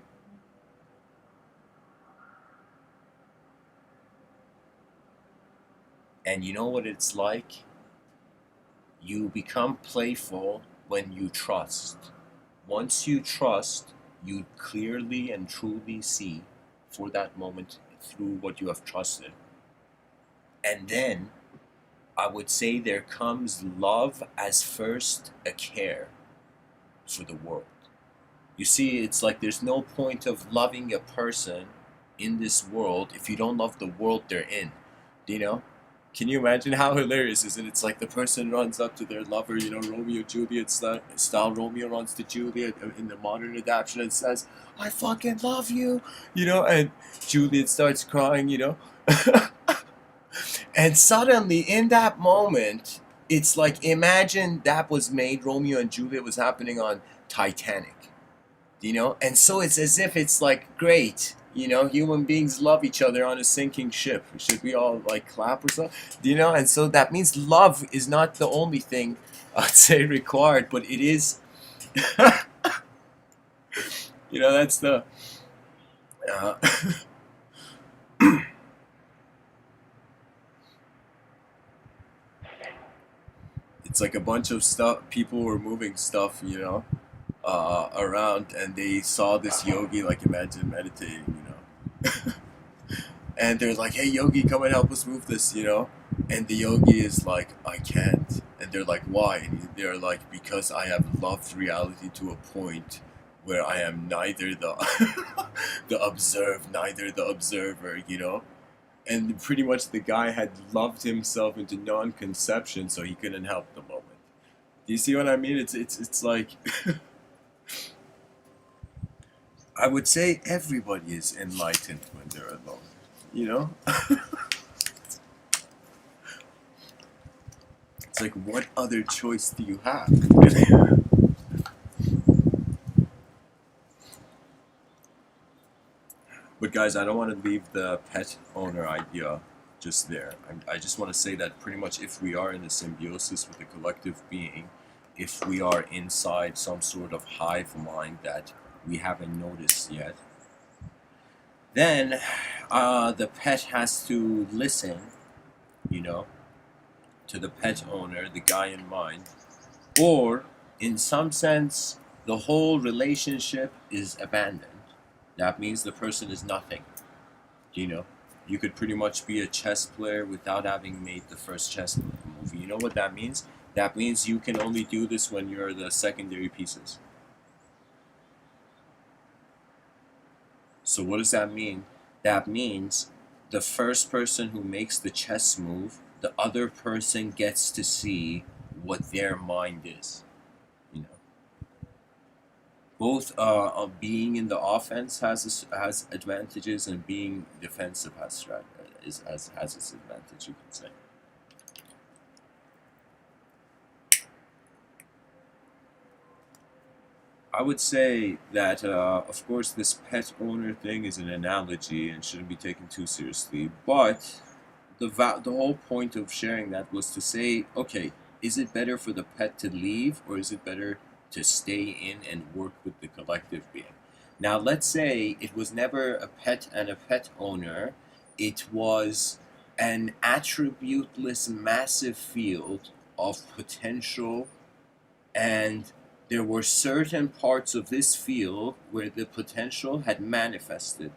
And you know what it's like? You become playful when you trust. Once you trust, you clearly and truly see for that moment through what you have trusted. And then I would say there comes love as first a care for the world. You see, it's like there's no point of loving a person in this world if you don't love the world they're in. Do you know? Can you imagine how hilarious is it? It's like the person runs up to their lover, you know, Romeo Juliet style. Romeo runs to Juliet in the modern adaptation and says, "I fucking love you," you know, and Juliet starts crying, you know. And suddenly, in that moment, it's like, imagine that was made, Romeo and Juliet was happening on Titanic, you know? And so it's as if it's like, great, you know, human beings love each other on a sinking ship. Should we all, like, clap or something? You know? And so that means love is not the only thing, I'd say, required, but it is, you know, that's the... Uh, it's like a bunch of stuff, people were moving stuff, you know, around, and they saw this yogi, like, imagine meditating, you know. And they're like, "Hey, yogi, come and help us move this," you know. And the yogi is like, "I can't." And they're like, "Why?" And they're like, "Because I have loved reality to a point where I am neither the the observed, neither the observer, you know." And pretty much the guy had loved himself into non-conception, so he couldn't help the moment. Do you see what I mean? It's like I would say everybody is enlightened when they're alone. You know? It's like, what other choice do you have? But guys, I don't want to leave the pet owner idea just there. I just want to say that pretty much if we are in a symbiosis with the collective being, if we are inside some sort of hive mind that we haven't noticed yet, then the pet has to listen, you know, to the pet owner, the guy in mind, or in some sense, the whole relationship is abandoned. That means the person is nothing. You know, you could pretty much be a chess player without having made the first chess move. You know what that means? That means you can only do this when you're the secondary pieces. So what does that mean? That means the first person who makes the chess move, the other person gets to see what their mind is. You know, both being in the offense has advantages, and being defensive has its advantage. You can say. I would say that, of course, this pet owner thing is an analogy and shouldn't be taken too seriously. But the whole point of sharing that was to say, okay, is it better for the pet to leave, or is it better to stay in and work with the collective being? Now, let's say it was never a pet and a pet owner. It was an attributeless, massive field of potential, and there were certain parts of this field where the potential had manifested,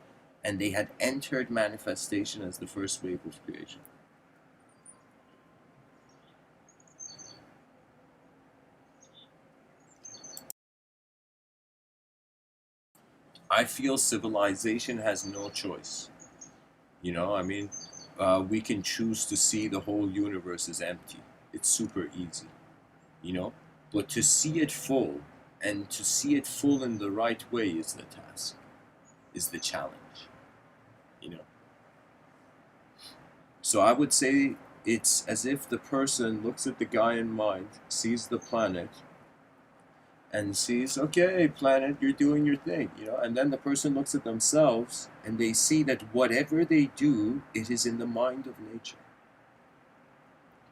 and they had entered manifestation as the first wave of creation. I feel civilization has no choice. You know, I mean, we can choose to see the whole universe as empty. It's super easy, you know? But to see it full, and to see it full in the right way is the task, is the challenge, you know? So I would say it's as if the person looks at the guy in mind, sees the planet, and sees, okay, planet, you're doing your thing, you know? And then the person looks at themselves, and they see that whatever they do, it is in the mind of nature.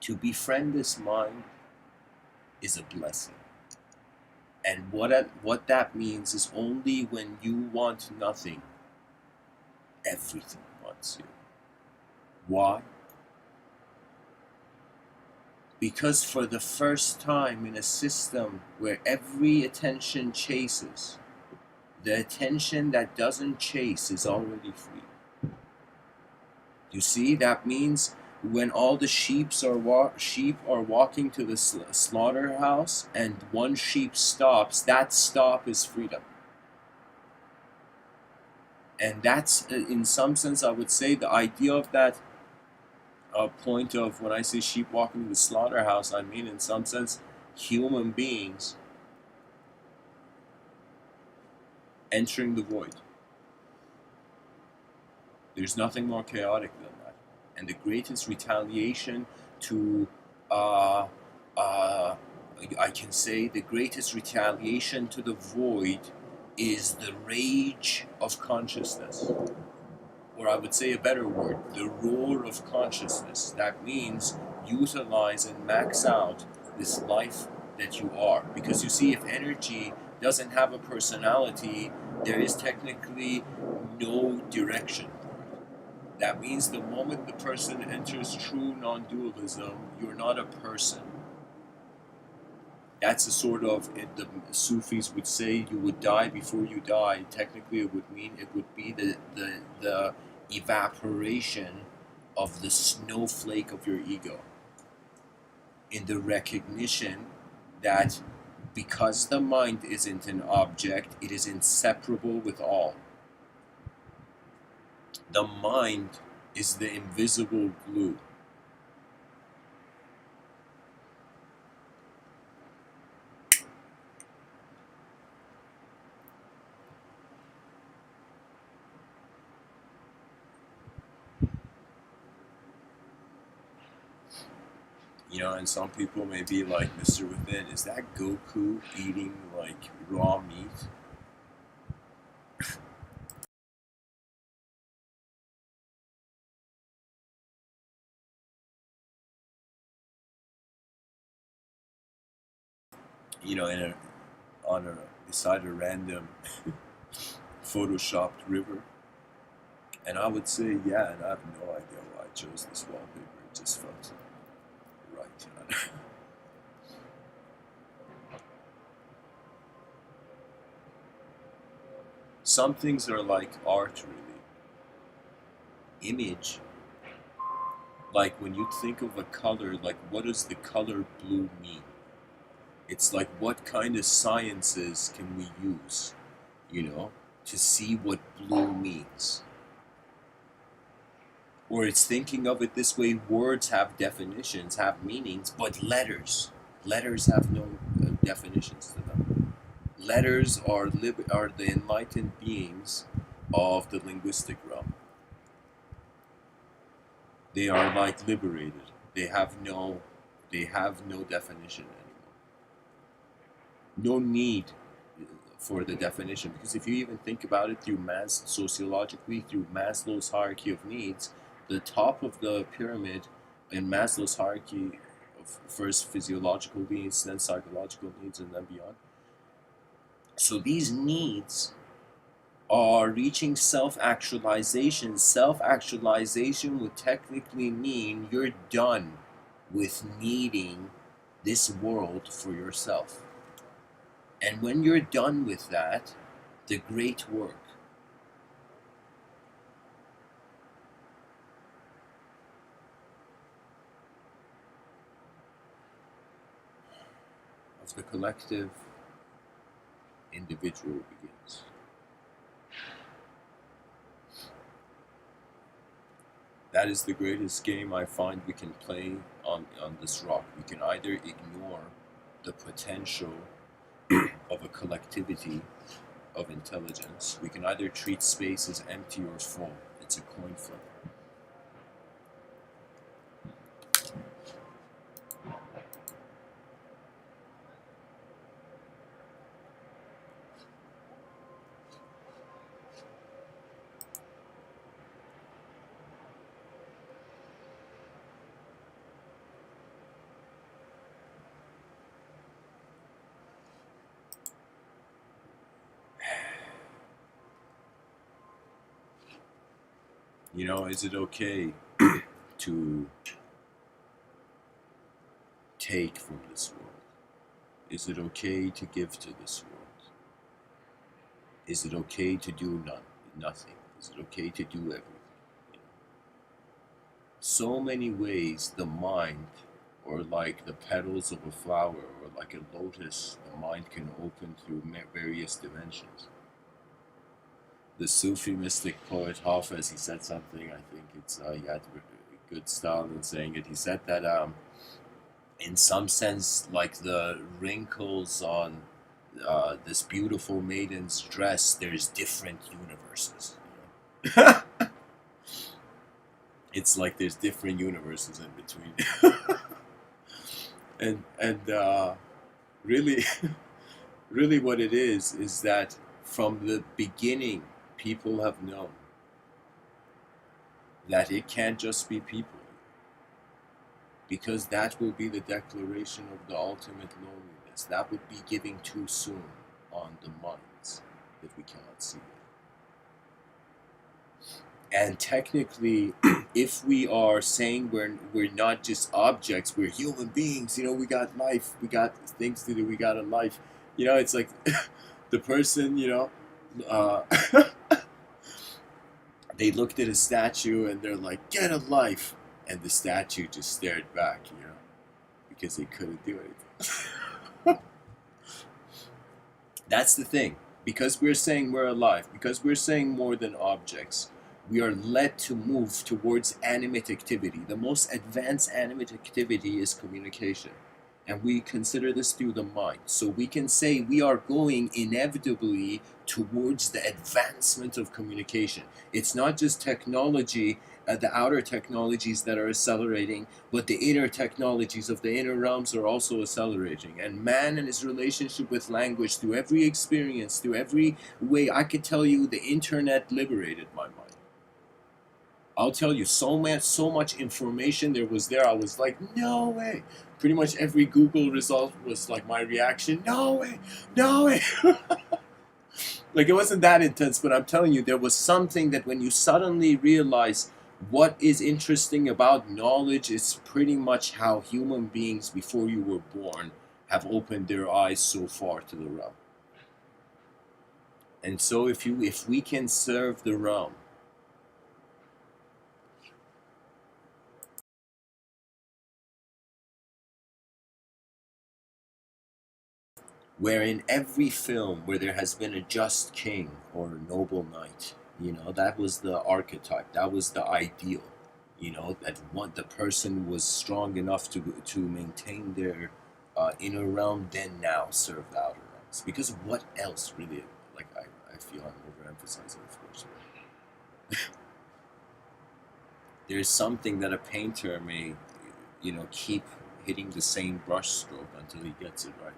To befriend this mind is a blessing. And what that means is only when you want nothing, everything wants you. Why? Because for the first time in a system where every attention chases, the attention that doesn't chase is already free. You see, that means when all the sheep are walking to the slaughterhouse, and one sheep stops, that stop is freedom. And that's, in some sense, I would say, the idea of that point of when I say sheep walking to the slaughterhouse, I mean, in some sense, human beings entering the void. There's nothing more chaotic than that. And the greatest retaliation to, uh, uh, I can say, the greatest retaliation to the void is the rage of consciousness. Or I would say a better word, the roar of consciousness. That means utilize and max out this life that you are. Because you see, if energy doesn't have a personality, there is technically no direction. That means the moment the person enters true non-dualism, you're not a person. That's a sort of, the Sufis would say, you would die before you die. Technically, it would mean it would be the evaporation of the snowflake of your ego, in the recognition that because the mind isn't an object, it is inseparable with all. The mind is the invisible glue. You know, and some people may be like, Mr.Within, is that Goku eating like raw meat? you know, beside a random photoshopped river. And I would say, yeah, and I have no idea why I chose this wallpaper. It just felt right. Some things are like art, really. Image. Like when you think of a color, like what does the color blue mean? It's like what kind of sciences can we use, you know, to see what blue means? Or it's thinking of it this way: words have definitions, have meanings, but letters have no definitions to them. Letters are the enlightened beings of the linguistic realm. They are like liberated. They have no definition anymore. No need for the definition, because if you even think about it sociologically through Maslow's hierarchy of needs, the top of the pyramid in Maslow's hierarchy of first physiological needs, then psychological needs, and then beyond. So these needs are reaching self-actualization. Self-actualization would technically mean you're done with needing this world for yourself. And when you're done with that, the great work of the collective individual begins. That is the greatest game I find we can play on this rock. We can either ignore the potential of a collectivity of intelligence. We can either treat space as empty or full. It's a coin flip. You know, is it okay to take from this world? Is it okay to give to this world? Is it okay to do nothing? Is it okay to do everything? So many ways the mind, or like the petals of a flower, or like a lotus, the mind can open through various dimensions. The Sufi mystic poet Hafez, he said something, I think he had a good style in saying it. He said that in some sense, like the wrinkles on this beautiful maiden's dress, there's different universes. It's like there's different universes in between. and really, really what it is that from the beginning, people have known that it can't just be people, because that will be the declaration of the ultimate loneliness. That would be giving too soon on the minds that we cannot see. And technically, if we are saying we're not just objects, we're human beings, you know, we got life, we got things to do, we got a life, you know, it's like the person, you know, they looked at a statue and they're like, get a life, and the statue just stared back, you know, because they couldn't do anything. That's the thing. Because we're saying we're alive, because we're saying more than objects, we are led to move towards animate activity. The most advanced animate activity is communication. And we consider this through the mind. So we can say we are going inevitably towards the advancement of communication. It's not just technology, the outer technologies that are accelerating, but the inner technologies of the inner realms are also accelerating. And man and his relationship with language, through every experience, through every way, I could tell you the internet liberated my mind. I'll tell you, so much information there was there. I was like, no way. Pretty much every Google result was like my reaction, no way, no way. Like it wasn't that intense, but I'm telling you, there was something that when you suddenly realize what is interesting about knowledge is pretty much how human beings before you were born have opened their eyes so far to the realm. And so if we can serve the realm where in every film where there has been a just king or a noble knight, that was the archetype, that was the ideal, that the person was strong enough to maintain their inner realm, then now serve the outer realms. Because what else really, like I feel I'm overemphasizing, of course. There's something that a painter may, keep hitting the same brush stroke until he gets it right.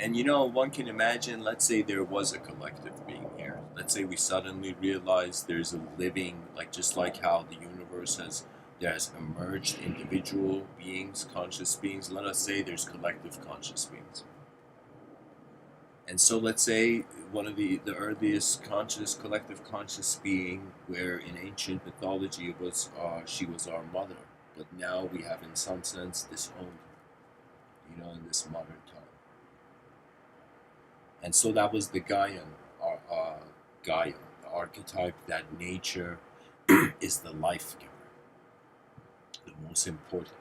And one can imagine, let's say there was a collective being here. Let's say we suddenly realize there's a living, like just like how the universe there's emerged individual beings, conscious beings. Let us say there's collective conscious beings. And so let's say one of the earliest collective conscious being, where in ancient mythology it was she was our mother, but now we have in some sense disowned her, in this modern time. And so that was the Gaian, Gaia, the archetype that nature is the life giver, the most important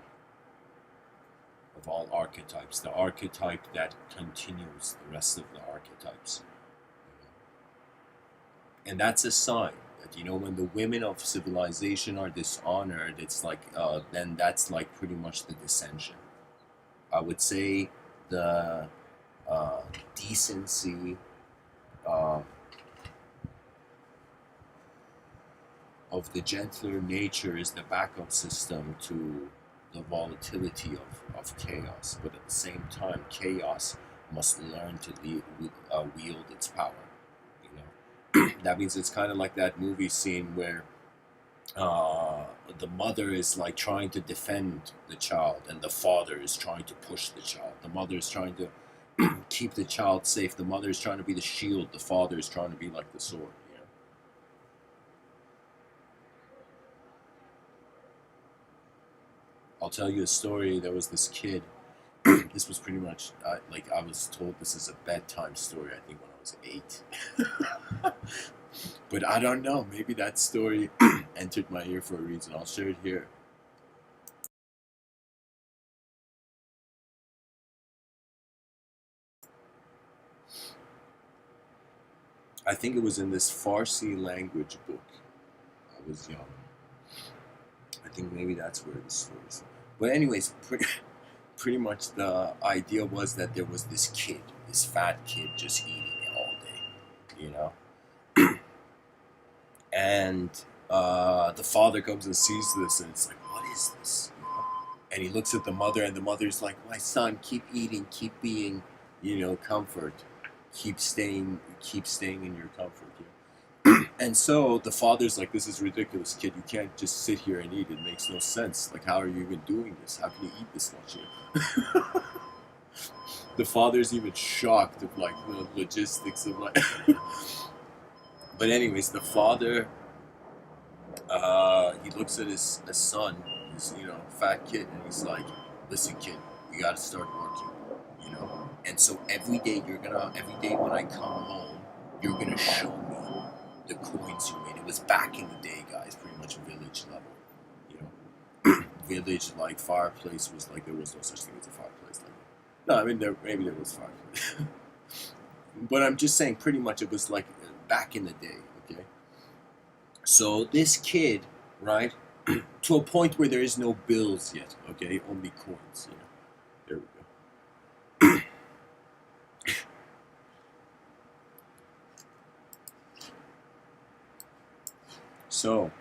of all archetypes, the archetype that continues the rest of the archetypes. And that's a sign that, when the women of civilization are dishonored, it's like, then that's like pretty much the dissension. I would say the decency of the gentler nature is the backup system to the volatility of chaos. But at the same time, chaos must learn to wield its power. That means it's kind of like that movie scene where the mother is like trying to defend the child, and the father is trying to push the child. The mother is trying to keep the child safe. The mother is trying to be the shield. The father is trying to be like the sword. I'll tell you a story. There was this kid. This was pretty much like I was told this is a bedtime story. I think when I was 8. But I don't know. Maybe that story entered my ear for a reason. I'll share it here. I think it was in this Farsi language book. I was young. I think maybe that's where the story is. But anyways, pretty much the idea was that there was this kid, this fat kid, just eating all day, and the father comes and sees this, and it's like, what is this? And he looks at the mother, and the mother's like, my son, keep eating, keep being, comfort, keep staying in your comfort. And so the father's like, this is ridiculous, kid. You can't just sit here and eat. It makes no sense. Like, how are you even doing this? How can you eat this much? The father's even shocked of like the logistics of like. But anyways, the father, he looks at his son, his fat kid, and he's like, listen, kid, you got to start working, And so every day when I come home, you're gonna show me the coins you made. It was back in the day, guys, pretty much village level, Village, like, fireplace was like, there was no such thing as a fireplace. Like, no, I mean, maybe there was fireplace. But I'm just saying, pretty much it was like back in the day, okay? So this kid, right, to a point where there is no bills yet, okay, only coins, you know. There we go. So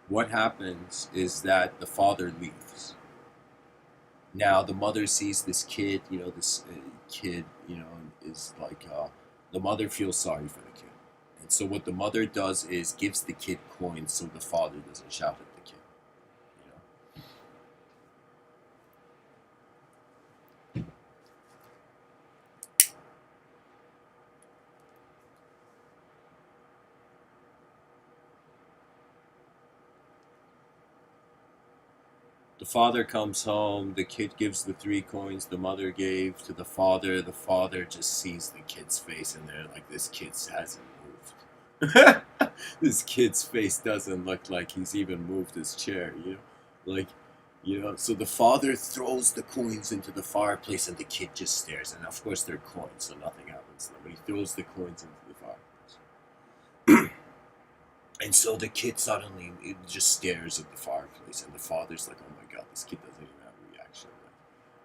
what happens is that the father leaves. Now the mother sees this kid, you know, this kid, you know, is like, the mother feels sorry for the kid. And so what the mother does is gives the kid coins so the father doesn't shout at the kid. You know? The father comes home, the kid gives the 3 coins the mother gave to the father. The father just sees the kid's face and they're like, this kid hasn't moved. This kid's face doesn't look like he's even moved his chair, you know? Like, you know, so the father throws the coins into the fireplace and the kid just stares. And of course they're coins, so nothing happens to them. But he throws the coins into the fireplace. And so the kid suddenly it just stares at the fireplace, and the father's like, "Oh my god, this kid doesn't even have a reaction."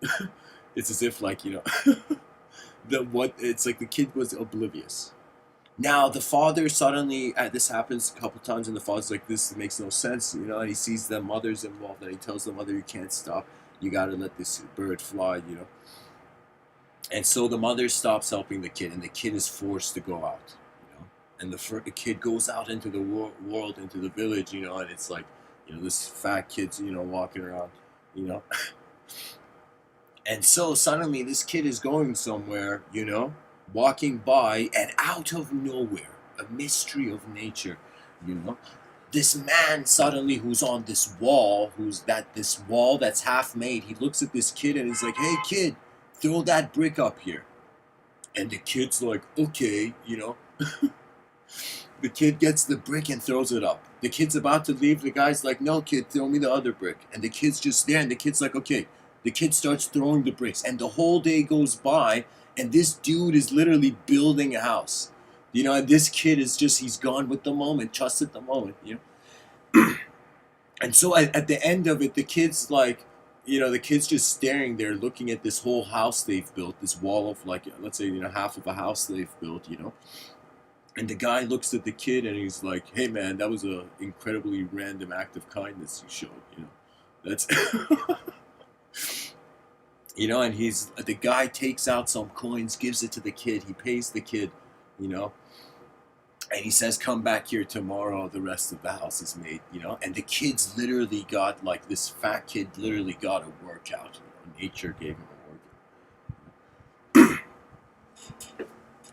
Like, it's as if, like, you know, the what? It's like the kid was oblivious. Now the father suddenly, this happens a couple times, and the father's like, "This makes no sense," you know. And he sees the mother's involved, and he tells the mother, "You can't stop. You got to let this bird fly," you know. And so the mother stops helping the kid, and the kid is forced to go out, you know. And the kid goes out into the world, into the village, you know, and it's like, you know, this fat kid's, you know, walking around, you know. And so suddenly this kid is going somewhere, you know, walking by, and out of nowhere, a mystery of nature, you know, this man suddenly who's on this wall, this wall that's half made, he looks at this kid and he's like, "Hey kid, throw that brick up here." And the kid's like, "Okay," you know. The kid gets the brick and throws it up. The kid's about to leave. The guy's like, "No, kid, throw me the other brick." And the kid's just there, and the kid's like, "Okay." The kid starts throwing the bricks, and the whole day goes by, and this dude is literally building a house. You know, and this kid is just, he's gone with the moment, trusted the moment, you know. And so at the end of it, the kid's like, you know, the kid's just staring there, looking at this whole house they've built, this wall of, like, let's say, you know, half of a house they've built, you know. And the guy looks at the kid and he's like, "Hey man, that was a incredibly random act of kindness you showed, you know. That's," you know, and the guy takes out some coins, gives it to the kid, he pays the kid, you know, and he says, "Come back here tomorrow, the rest of the house is made," you know. And the kid's literally got, like, this fat kid literally got a workout, you know. Nature gave him a workout.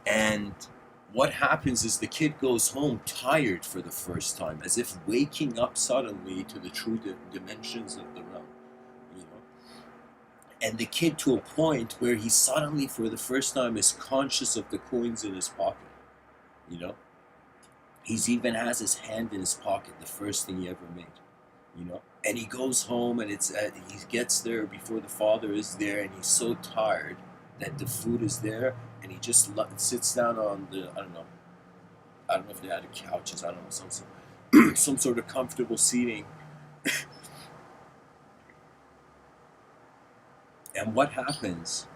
And what happens is the kid goes home tired for the first time, as if waking up suddenly to the true dimensions of the realm, you know. And the kid, to a point where he suddenly, for the first time, is conscious of the coins in his pocket, you know. He's even has his hand in his pocket, the first thing he ever made, you know. And he goes home, and he gets there before the father is there, and he's so tired that the food is there, and he just sits down on the, I don't know if they had couches, I don't know, some sort of comfortable seating. And what happens?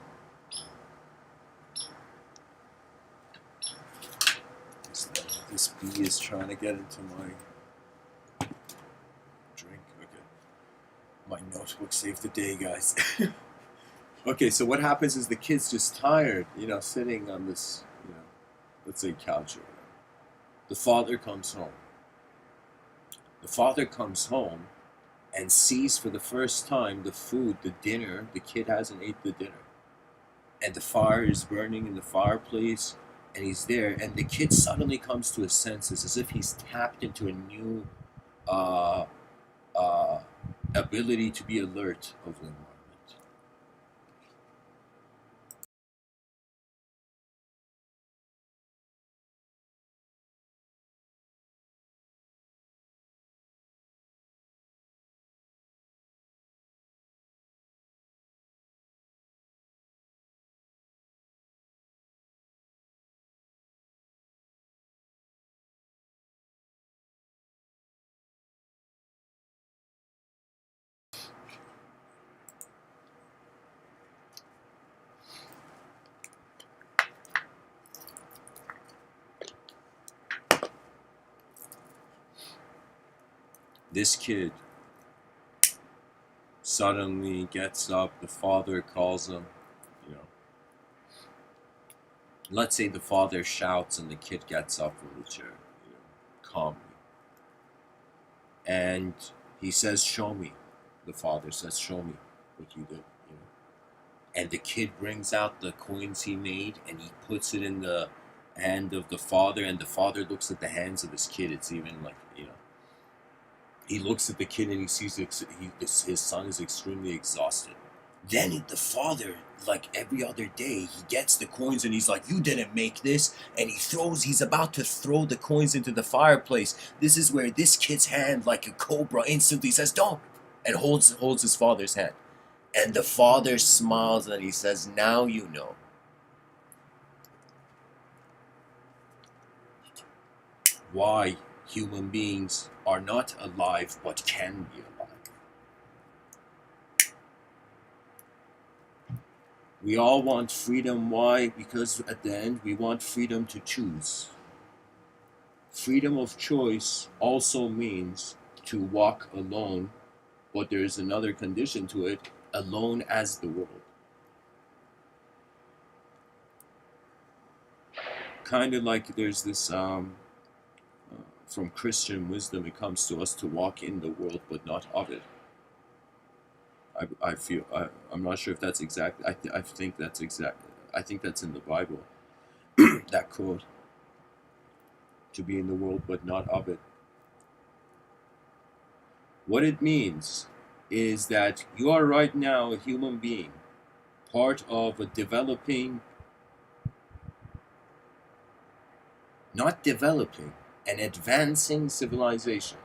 This bee is trying to get into my drink. Okay. My notebook saved the day, guys. Okay, so what happens is the kid's just tired, you know, sitting on this, you know, let's say couch or whatever. The father comes home. The father comes home and sees for the first time the food, the dinner. The kid hasn't ate the dinner. And the fire is burning in the fireplace, and he's there, and the kid suddenly comes to his senses, as if he's tapped into a new uh, uh, ability to be alert of the environment. this kid suddenly gets up, the father calls him, you know. Let's say the father shouts and the kid gets up from the chair, you know, calmly. And he says, show me. The father says, show me what you did, you know. And the kid brings out the coins he made and he puts it in the hand of the father, and the father looks at the hands of his kid. It's even like, you know, he looks at the kid and he sees his son is extremely exhausted. Then the father, like every other day, he gets the coins and he's like, you didn't make this. And he's about to throw the coins into the fireplace. This is where this kid's hand, like a cobra, instantly says, don't, and holds his father's hand. And the father smiles and he says, now you know. Why human beings are not alive but can be alive. We all want freedom. Why? Because at the end we want freedom to choose. Freedom of choice also means to walk alone, but there is another condition to it, alone as the world. Kind of like there's this, from Christian wisdom, it comes to us to walk in the world but not of it. I feel, I'm not sure if that's exact. I think that's exact. I think that's in the Bible. That quote. To be in the world but not of it. What it means is that you are right now a human being, part of a developing, not developing, an advancing civilization.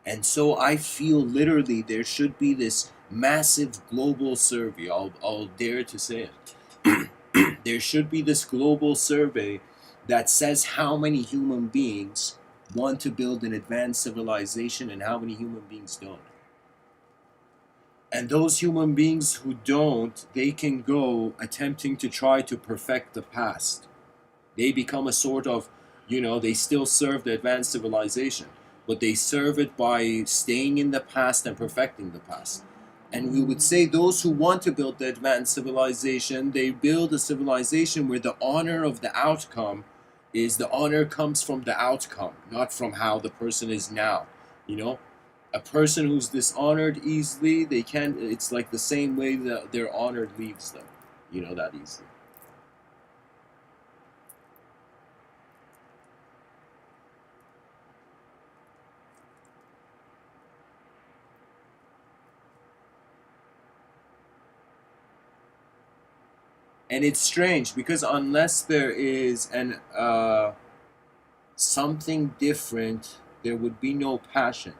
And so I feel literally there should be this massive global survey. I'll dare to say it. There should be this global survey that says how many human beings want to build an advanced civilization and how many human beings don't. And those human beings who don't, they can go attempting to try to perfect the past. They become a sort of, you know, they still serve the advanced civilization, but they serve it by staying in the past and perfecting the past. And we would say those who want to build the advanced civilization, they build a civilization where the honor of the outcome is the honor comes from the outcome, not from how the person is now. You know, a person who's dishonored easily, they can't, it's like the same way that their honor leaves them, you know, that easily. And it's strange because unless there is an something different, there would be no passion.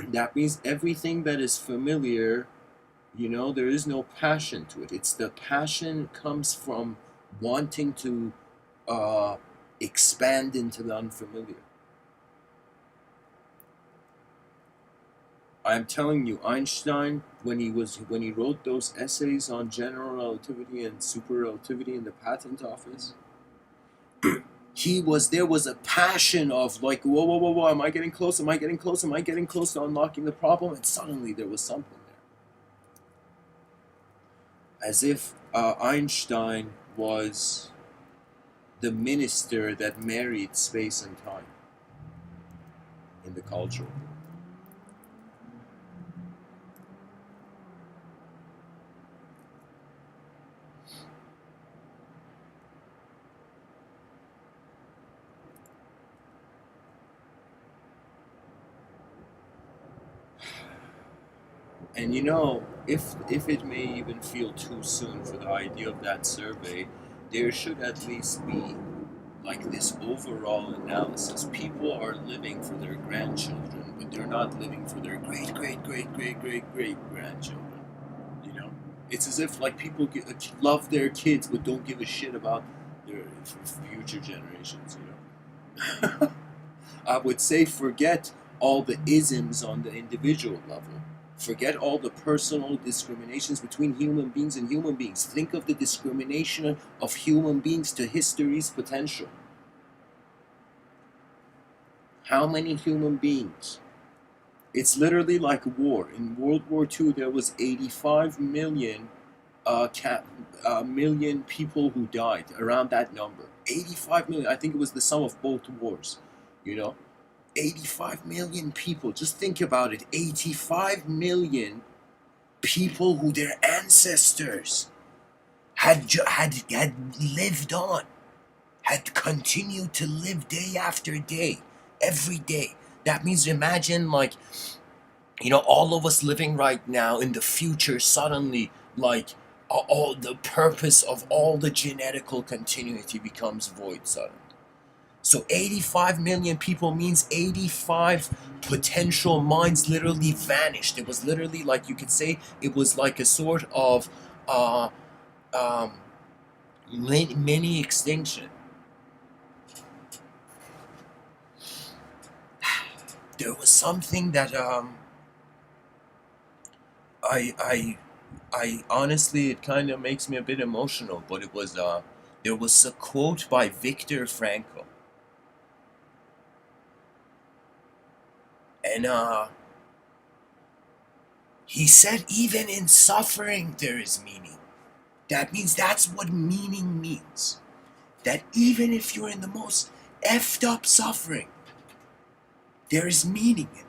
That means everything that is familiar, you know, there is no passion to it. It's the passion comes from wanting to expand into the unfamiliar. I'm telling you, Einstein, when he wrote those essays on general relativity and super relativity in the patent office, there was a passion of like, whoa, am I getting close? Am I getting close? Am I getting close to unlocking the problem? And suddenly there was something there. As if Einstein was the minister that married space and time in the culture. And you know, if it may even feel too soon for the idea of that survey, there should at least be like this overall analysis. People are living for their grandchildren, but they're not living for their great grandchildren. You know, it's as if like people love their kids but don't give a shit about their future generations. You know, I would say forget all the isms on the individual level. Forget all the personal discriminations between human beings and human beings. Think of the discrimination of human beings to history's potential. How many human beings It's literally like a war. In World War II, there was 85 million million people who died, around that number. 85 million. I think it was the sum of both wars. You know, 85 million people. Just think about it. 85 million people who their ancestors had lived on, had continued to live day after day, every day. That means imagine, like, all of us living right now in the future, suddenly, like, all the purpose of all the genetical continuity becomes void suddenly. So 85 million people means 85 potential minds literally vanished. It was literally, like, you could say it was like a sort of uh, um, mini extinction. There was something that I I I honestly, it kind of makes me a bit emotional, but it was there was a quote by Viktor Frankl, and he said even in suffering there is meaning. That means that's what meaning means. That even if you're in the most effed up suffering, there is meaning in that.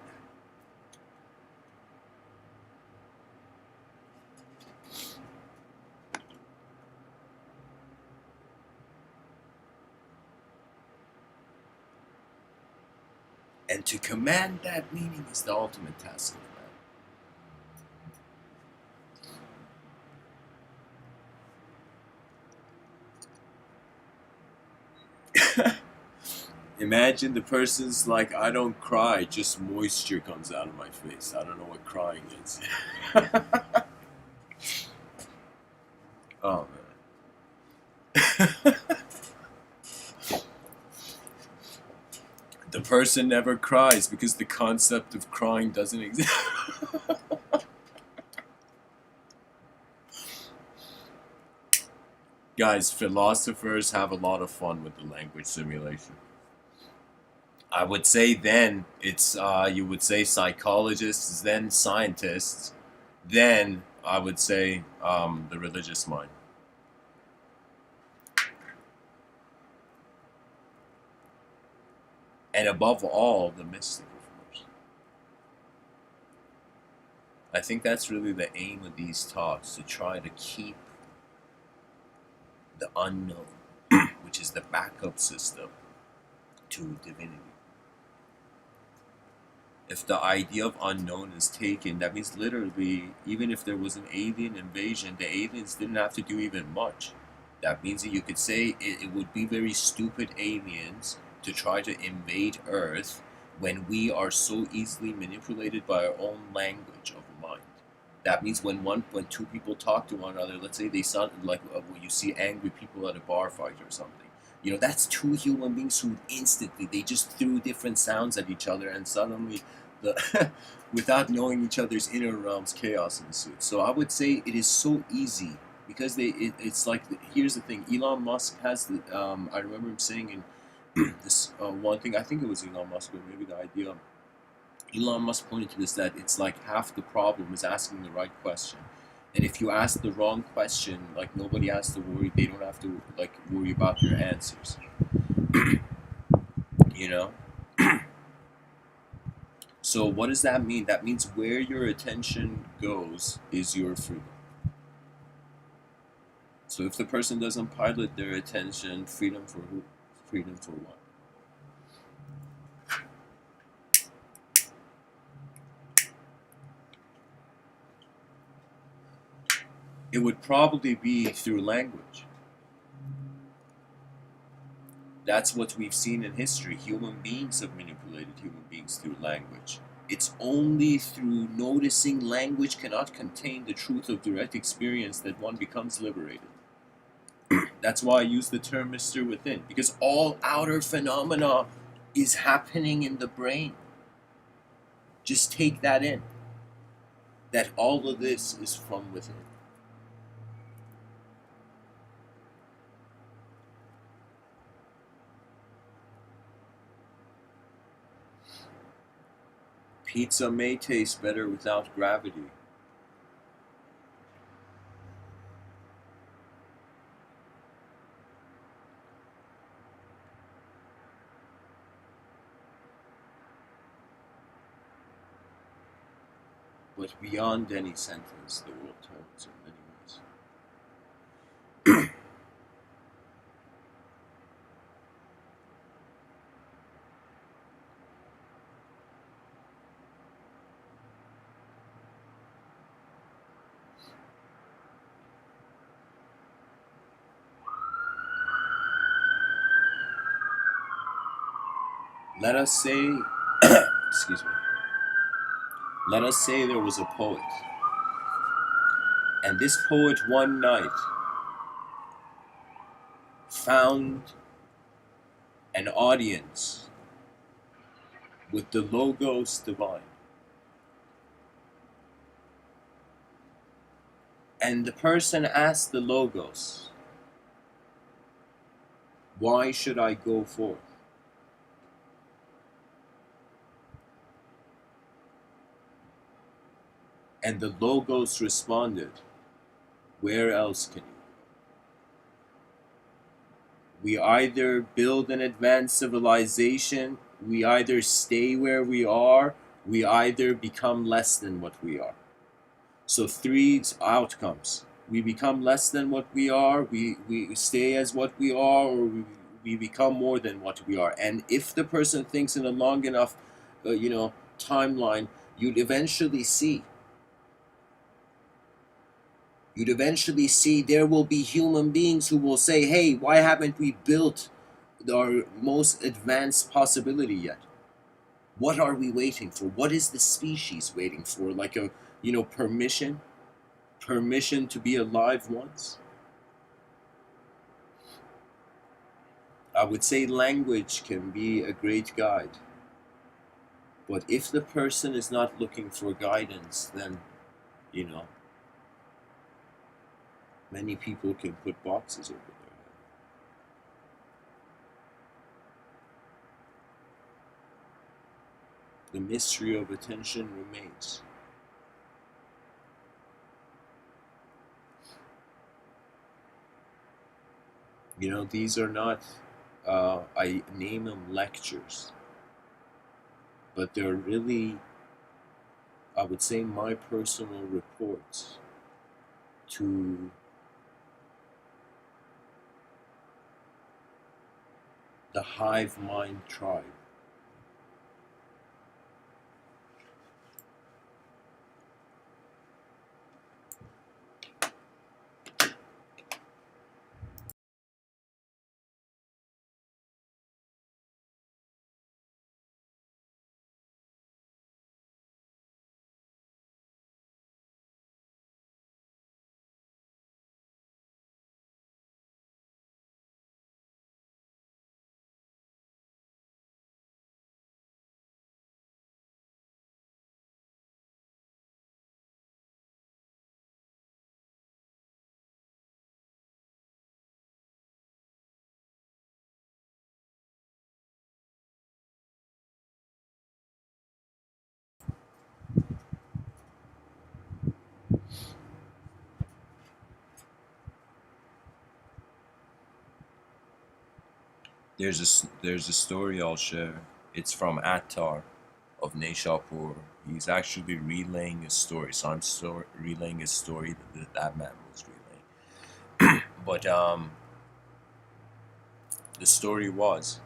And to command that meaning is the ultimate task of man. Imagine the person's like, I don't cry, just moisture comes out of my face. I don't know what crying is. Oh man. The person never cries because the concept of crying doesn't exist. Guys, philosophers have a lot of fun with the language simulation. I would say then it's you would say psychologists, then scientists, then I would say the religious mind, and above all the mystic, of course. I think that's really the aim of these talks, to try to keep the unknown, which is the backup system to divinity. If the idea of unknown is taken, that means literally, even if there was an alien invasion, the aliens didn't have to do even much. That means that you could say it would be very stupid aliens to try to invade Earth when we are so easily manipulated by our own language of mind. That means when two people talk to one another, let's say they sound like when you see angry people at a bar fight or something. That's two human beings who instantly they just threw different sounds at each other, and suddenly the without knowing each other's inner realms, chaos ensued. So I would say it is so easy because it's like, here's the thing. Elon Musk has the I remember him saying in this one thing. I think it was Elon Musk, or maybe the idea. Elon Musk pointed to this, that it's like half the problem is asking the right question. And if you ask the wrong question, like, nobody has to worry. They don't have to, like, worry about your answers. you know. So what does that mean? That means where your attention goes is your freedom. So if the person doesn't pilot their attention, freedom for who? Freedom for what? It would probably be through language. That's what we've seen in history. Human beings have manipulated human beings through language. It's only through noticing language cannot contain the truth of direct experience that one becomes liberated. That's why I use the term Mr. Within, because all outer phenomena is happening in the brain. Just take that in, that all of this is from within. Pizza may taste better without gravity. But beyond any sentence, the world turns in many ways. Let us say, excuse me, let us say there was a poet, and this poet one night found an audience with the Logos divine. And the person asked the Logos, why should I go forth? And the Logos responded, where else can you? We either build an advanced civilization, we either stay where we are, we either become less than what we are. So three outcomes. We become less than what we are, we stay as what we are, or we become more than what we are. And if the person thinks in a long enough timeline, you'd eventually see there will be human beings who will say, hey, why haven't we built our most advanced possibility yet? What are we waiting for? What is the species waiting for? Like a permission to be alive once? I would say language can be a great guide, but if the person is not looking for guidance, then many people can put boxes over their head. The mystery of attention remains. These are not, I name them lectures, but they're really, I would say, my personal reports to the hive mind tribe. There's a story I'll share. It's from Attar of Nishapur. He's actually relaying a story, so I'm relaying a story that man was relaying. But the story was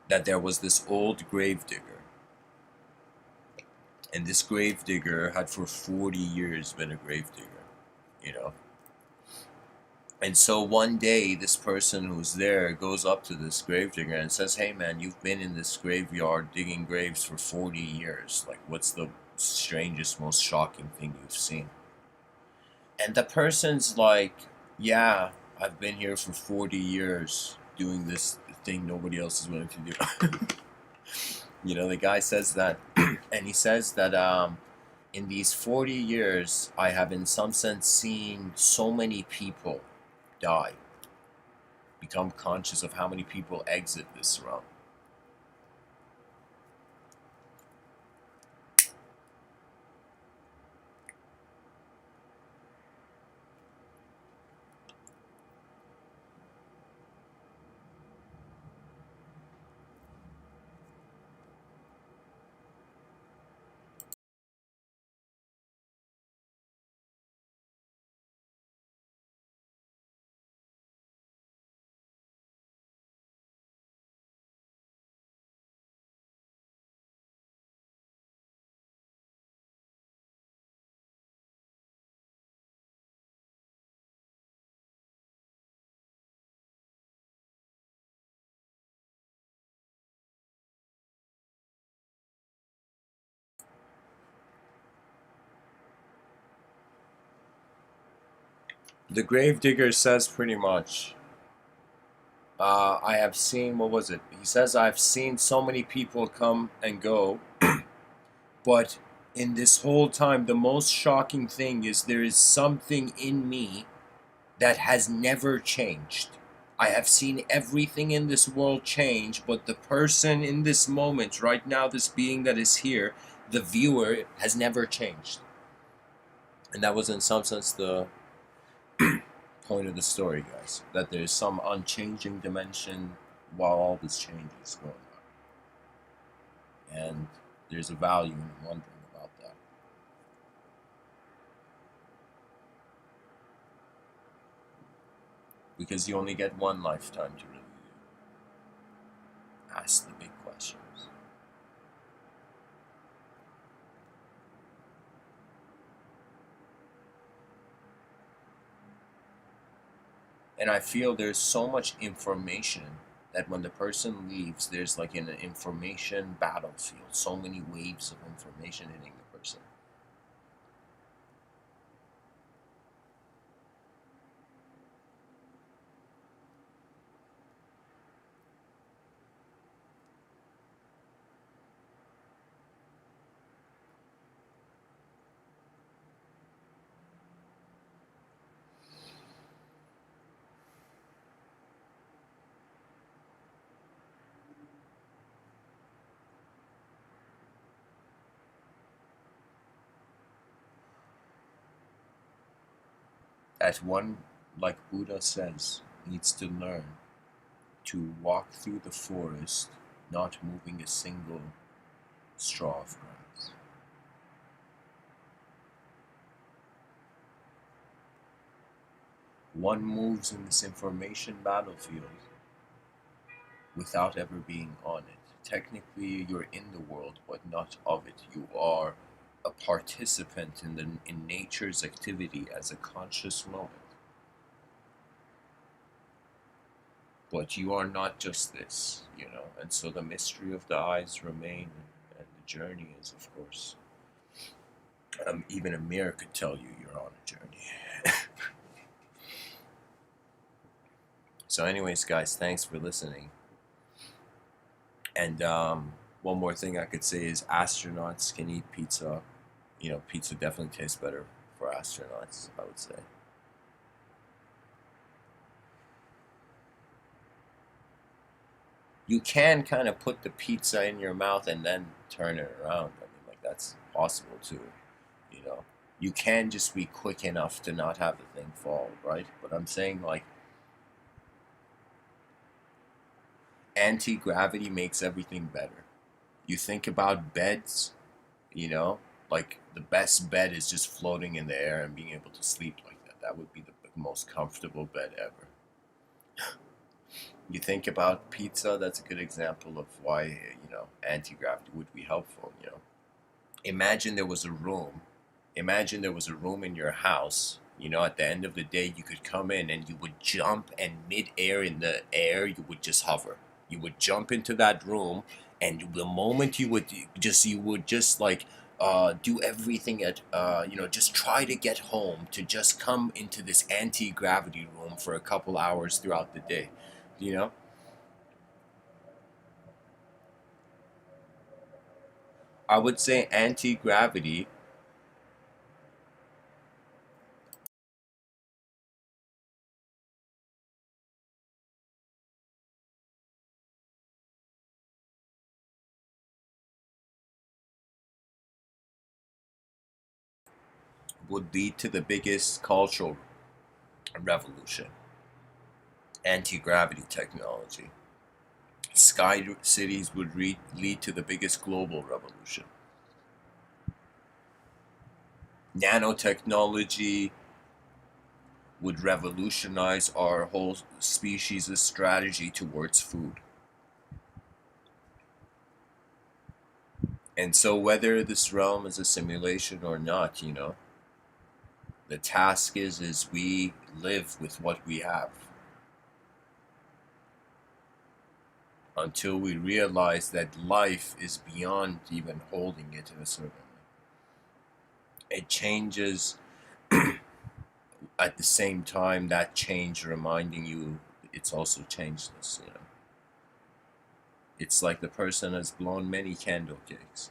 that there was this old grave digger, and this grave digger had for 40 years been a grave digger, you know. And so one day, this person who's there goes up to this gravedigger and says, hey man, you've been in this graveyard digging graves for 40 years. Like, what's the strangest, most shocking thing you've seen? And the person's like, yeah, I've been here for 40 years doing this thing nobody else is willing to do. The guy says that, and he says that in these 40 years, I have in some sense seen so many people die. Become conscious of how many people exit this realm. The gravedigger says pretty much, I have seen, what was it? He says, I've seen so many people come and go, but in this whole time, the most shocking thing is there is something in me that has never changed. I have seen everything in this world change, but the person in this moment, right now, this being that is here, the viewer, has never changed. And that was in some sense the point of the story, guys. That there's some unchanging dimension while all this change is going on. And there's a value in wondering about that. Because you only get one lifetime to really ask the big questions. And I feel there's so much information that when the person leaves, there's like an information battlefield. So many waves of information hitting the person. That one, like Buddha says, needs to learn to walk through the forest, not moving a single straw of grass. One moves in this information battlefield without ever being on it. Technically, you're in the world, but not of it. You are a participant in nature's activity as a conscious moment. But you are not just this, you know. And so the mystery of the eyes remain, and the journey is, of course. Even a mirror could tell you you're on a journey. So, anyways, guys, thanks for listening. And one more thing I could say is astronauts can eat pizza. You know, pizza definitely tastes better for astronauts, I would say. You can kind of put the pizza in your mouth and then turn it around. I mean, like, that's possible too, you know. You can just be quick enough to not have the thing fall, right? But I'm saying, like, anti-gravity makes everything better. You think about beds, you know, like the best bed is just floating in the air and being able to sleep like that. That would be the most comfortable bed ever. You think about pizza, that's a good example of why, you know, anti-gravity would be helpful, you know. Imagine there was a room. Imagine there was a room in your house. You know, at the end of the day, you could come in and you would jump, and mid-air in the air, you would just hover. You would jump into that room, and the moment you would just like do everything at you know, just try to get home, to just come into this anti-gravity room for a couple hours throughout the day. You know, I would say anti-gravity would lead to the biggest cultural revolution. Anti-gravity technology. Sky cities would lead to the biggest global revolution. Nanotechnology would revolutionize our whole species' strategy towards food. And so whether this realm is a simulation or not, the task is we live with what we have until we realize that life is beyond even holding it in a certain way. It changes at the same time, that change reminding you it's also changeless. It's like the person has blown many candle cakes.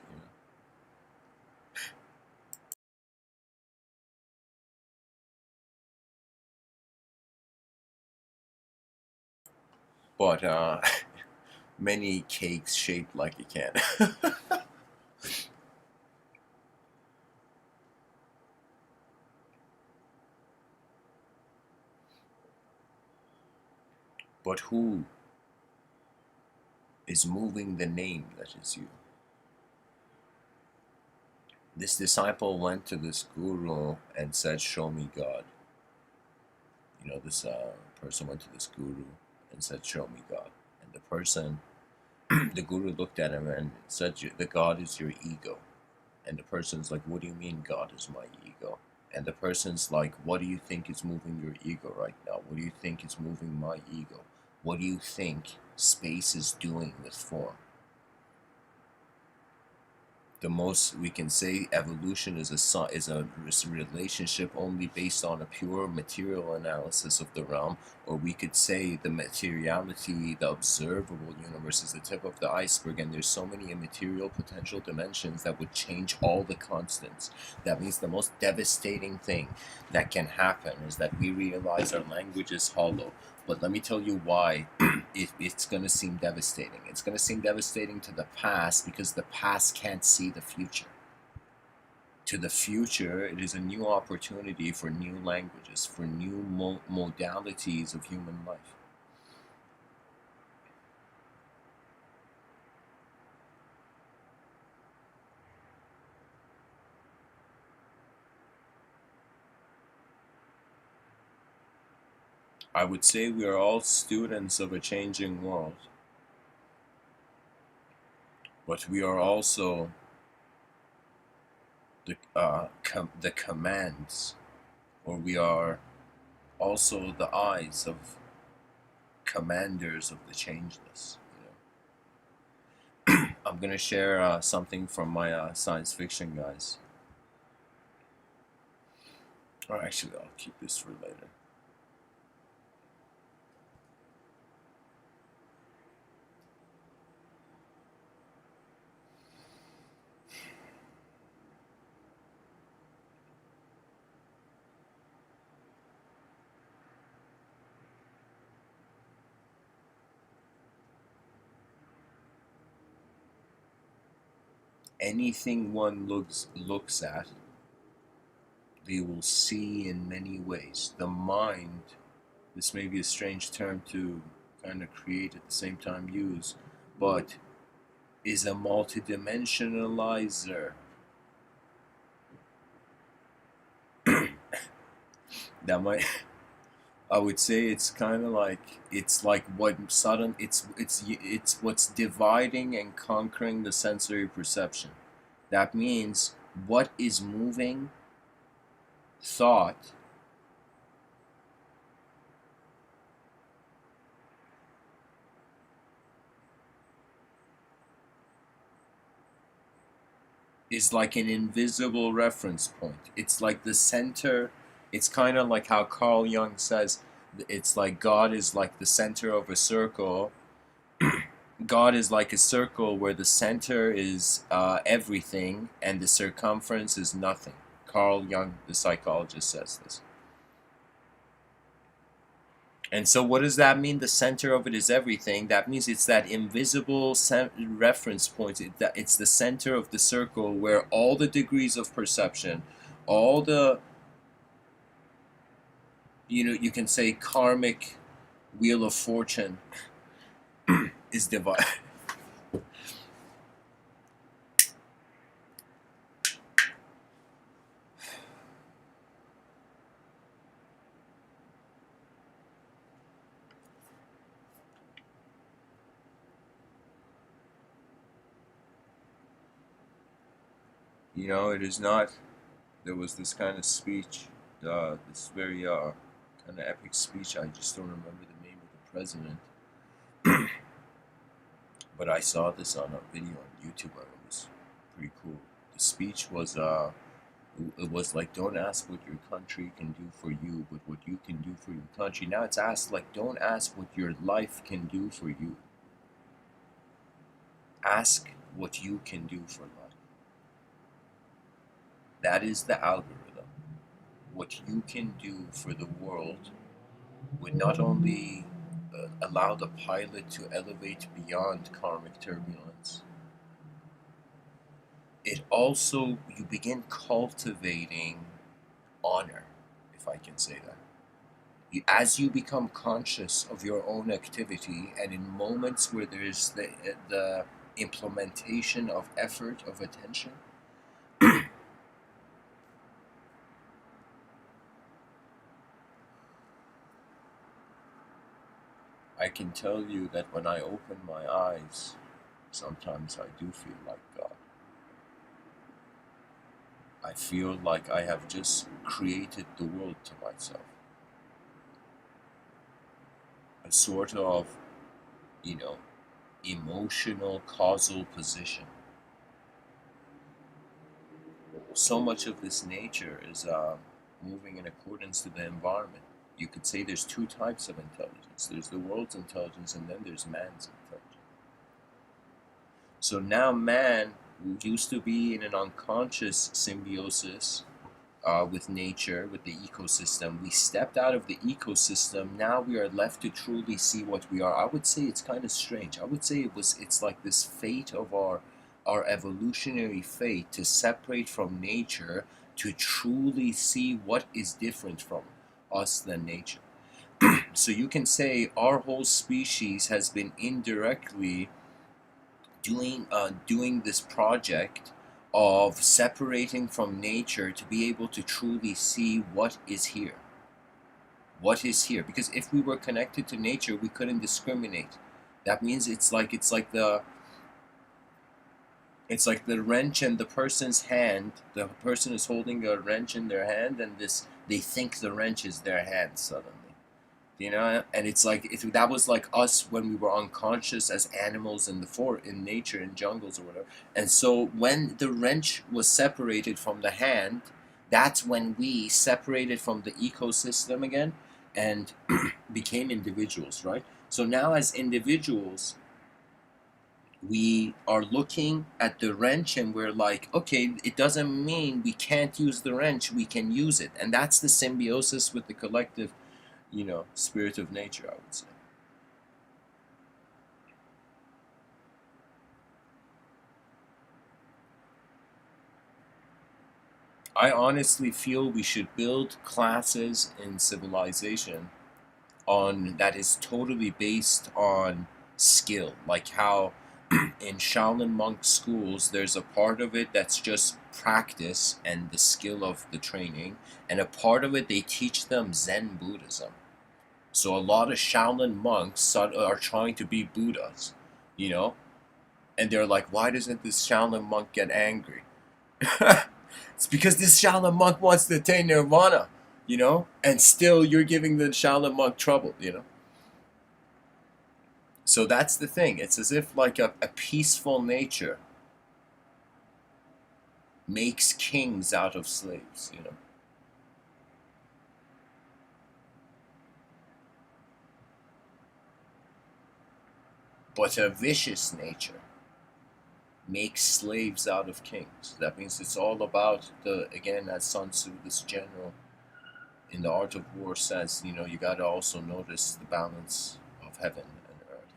But many cakes shaped like a can. But who is moving the name that is you? This disciple went to this guru and said, "Show me God." This person went to this guru and said, "Show me God." And the guru looked at him and said, "The God is your ego." And the person's like, "What do you mean God is my ego?" And the person's like, "What do you think is moving your ego right now? What do you think is moving my ego? What do you think space is doing with form?" The most we can say evolution is a relationship only based on a pure material analysis of the realm, or we could say the materiality, the observable universe is the tip of the iceberg, and there's so many immaterial potential dimensions that would change all the constants. That means the most devastating thing that can happen is that we realize our language is hollow. But let me tell you why it's going to seem devastating. It's going to seem devastating to the past because the past can't see the future. To the future, it is a new opportunity for new languages, for new modalities of human life. I would say we are all students of a changing world, but we are also the commands, or we are also the eyes of commanders of the changeless. I'm gonna share something from my science fiction guys. Or actually, I'll keep this for later. Anything one looks at, they will see in many ways. The mind, this may be a strange term to kind of create at the same time use, but is a multidimensionalizer. That might I would say it's kind of like it's what's dividing and conquering the sensory perception. That means what is moving thought is like an invisible reference point. It's like the center. It's kind of like how Carl Jung says it's like God is like the center of a circle. God is like a circle where the center is everything and the circumference is nothing. Carl Jung, the psychologist, says this. And so, what does that mean? The center of it is everything. That means it's that invisible reference point. It's the center of the circle where all the degrees of perception, all the, you can say karmic wheel of fortune is divided. It is not. There was this kind of speech, this very kind of epic speech. I just don't remember the name of the president, but I saw this on a video on YouTube, and it was pretty cool. The speech was, it was like, don't ask what your country can do for you, but what you can do for your country. Now it's asked, like, don't ask what your life can do for you. Ask what you can do for life. That is the algorithm. What you can do for the world would not only allow the pilot to elevate beyond karmic turbulence, it also, you begin cultivating honor, if I can say that. As you become conscious of your own activity, and in moments where there's the implementation of effort, of attention, I can tell you that when I open my eyes, sometimes I do feel like God. I feel like I have just created the world to myself. A sort of, emotional causal position. So much of this nature is moving in accordance to the environment. You could say there's two types of intelligence. There's the world's intelligence, and then there's man's intelligence. So now man, who used to be in an unconscious symbiosis with nature, with the ecosystem, we stepped out of the ecosystem. Now we are left to truly see what we are. I would say it's kind of strange. I would say it's like this fate of our evolutionary fate to separate from nature, to truly see what is different from us than nature. So you can say our whole species has been indirectly doing this project of separating from nature to be able to truly see what is here. What is here? Because if we were connected to nature, we couldn't discriminate. That means it's like the wrench in the person's hand. The person is holding a wrench in their hand, and they think the wrench is their hand suddenly. And it's like, if that was like us when we were unconscious as animals in in nature, in jungles or whatever. And so when the wrench was separated from the hand, that's when we separated from the ecosystem again and became individuals, right? So now as individuals, we are looking at the wrench and we're like, okay, it doesn't mean we can't use the wrench, we can use it. And that's the symbiosis with the collective, spirit of nature, I would say. I honestly feel we should build classes in civilization on that is totally based on skill, like how in Shaolin monk schools there's a part of it that's just practice and the skill of the training, and a part of it they teach them Zen Buddhism. So a lot of Shaolin monks are trying to be Buddhas, you know, and they're like, why doesn't this Shaolin monk get angry? It's because this Shaolin monk wants to attain nirvana, and still you're giving the Shaolin monk trouble. So that's the thing. It's as if like a peaceful nature makes kings out of slaves. But a vicious nature makes slaves out of kings. That means it's all about again, as Sun Tzu, this general in the art of war says, you got to also notice the balance of heaven and earth.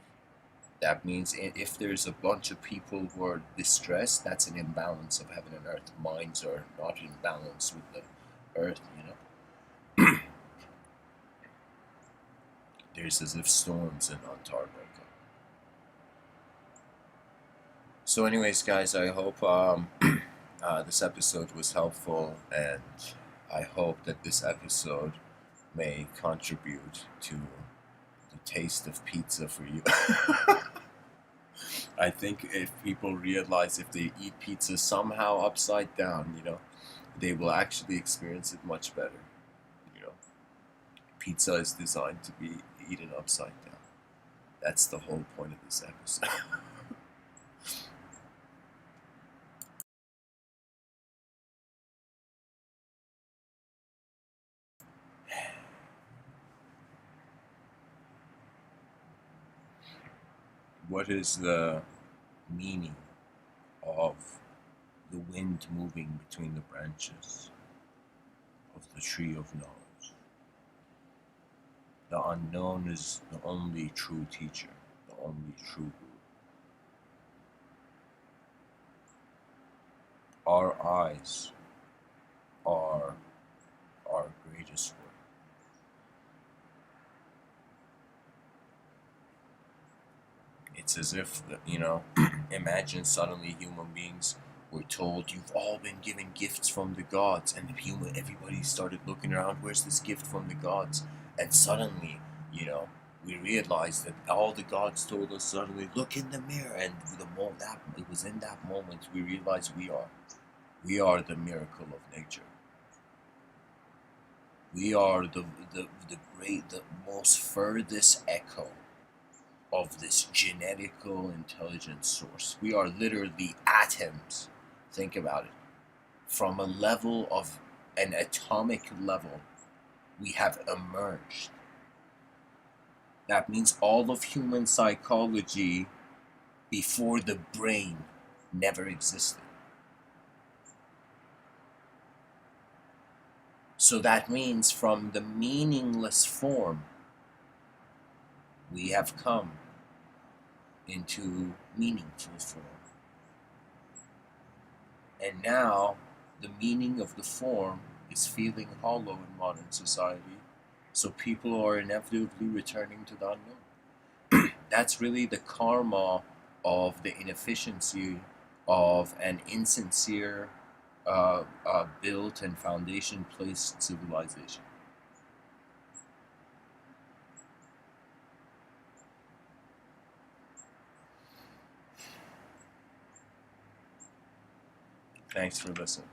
That means if there's a bunch of people who are distressed, that's an imbalance of heaven and earth. Minds are not in balance with the earth, There's as if storms in Antarctica. So anyways, guys, I hope this episode was helpful, and I hope that this episode may contribute to the taste of pizza for you. I think if people realize if they eat pizza somehow upside down, they will actually experience it much better. Pizza is designed to be eaten upside down. That's the whole point of this episode. What is the meaning of the wind moving between the branches of the tree of knowledge? The unknown is the only true teacher, the only true guru. Our eyes are our greatest work. It's as if, imagine suddenly human beings were told, you've all been given gifts from the gods, and everybody started looking around, where's this gift from the gods? And suddenly, we realized that all the gods told us suddenly, look in the mirror, and it was in that moment we realized we are the miracle of nature. We are the most furthest echo of this genetical intelligence source. We are literally atoms. Think about it. From a level of an atomic level, we have emerged. That means all of human psychology before the brain never existed. So that means from the meaningless form, we have come into meaningful form. And now, the meaning of the form is feeling hollow in modern society, so people are inevitably returning to the unknown. That's really the karma of the inefficiency of an insincere built and foundation placed civilization. Thanks for listening.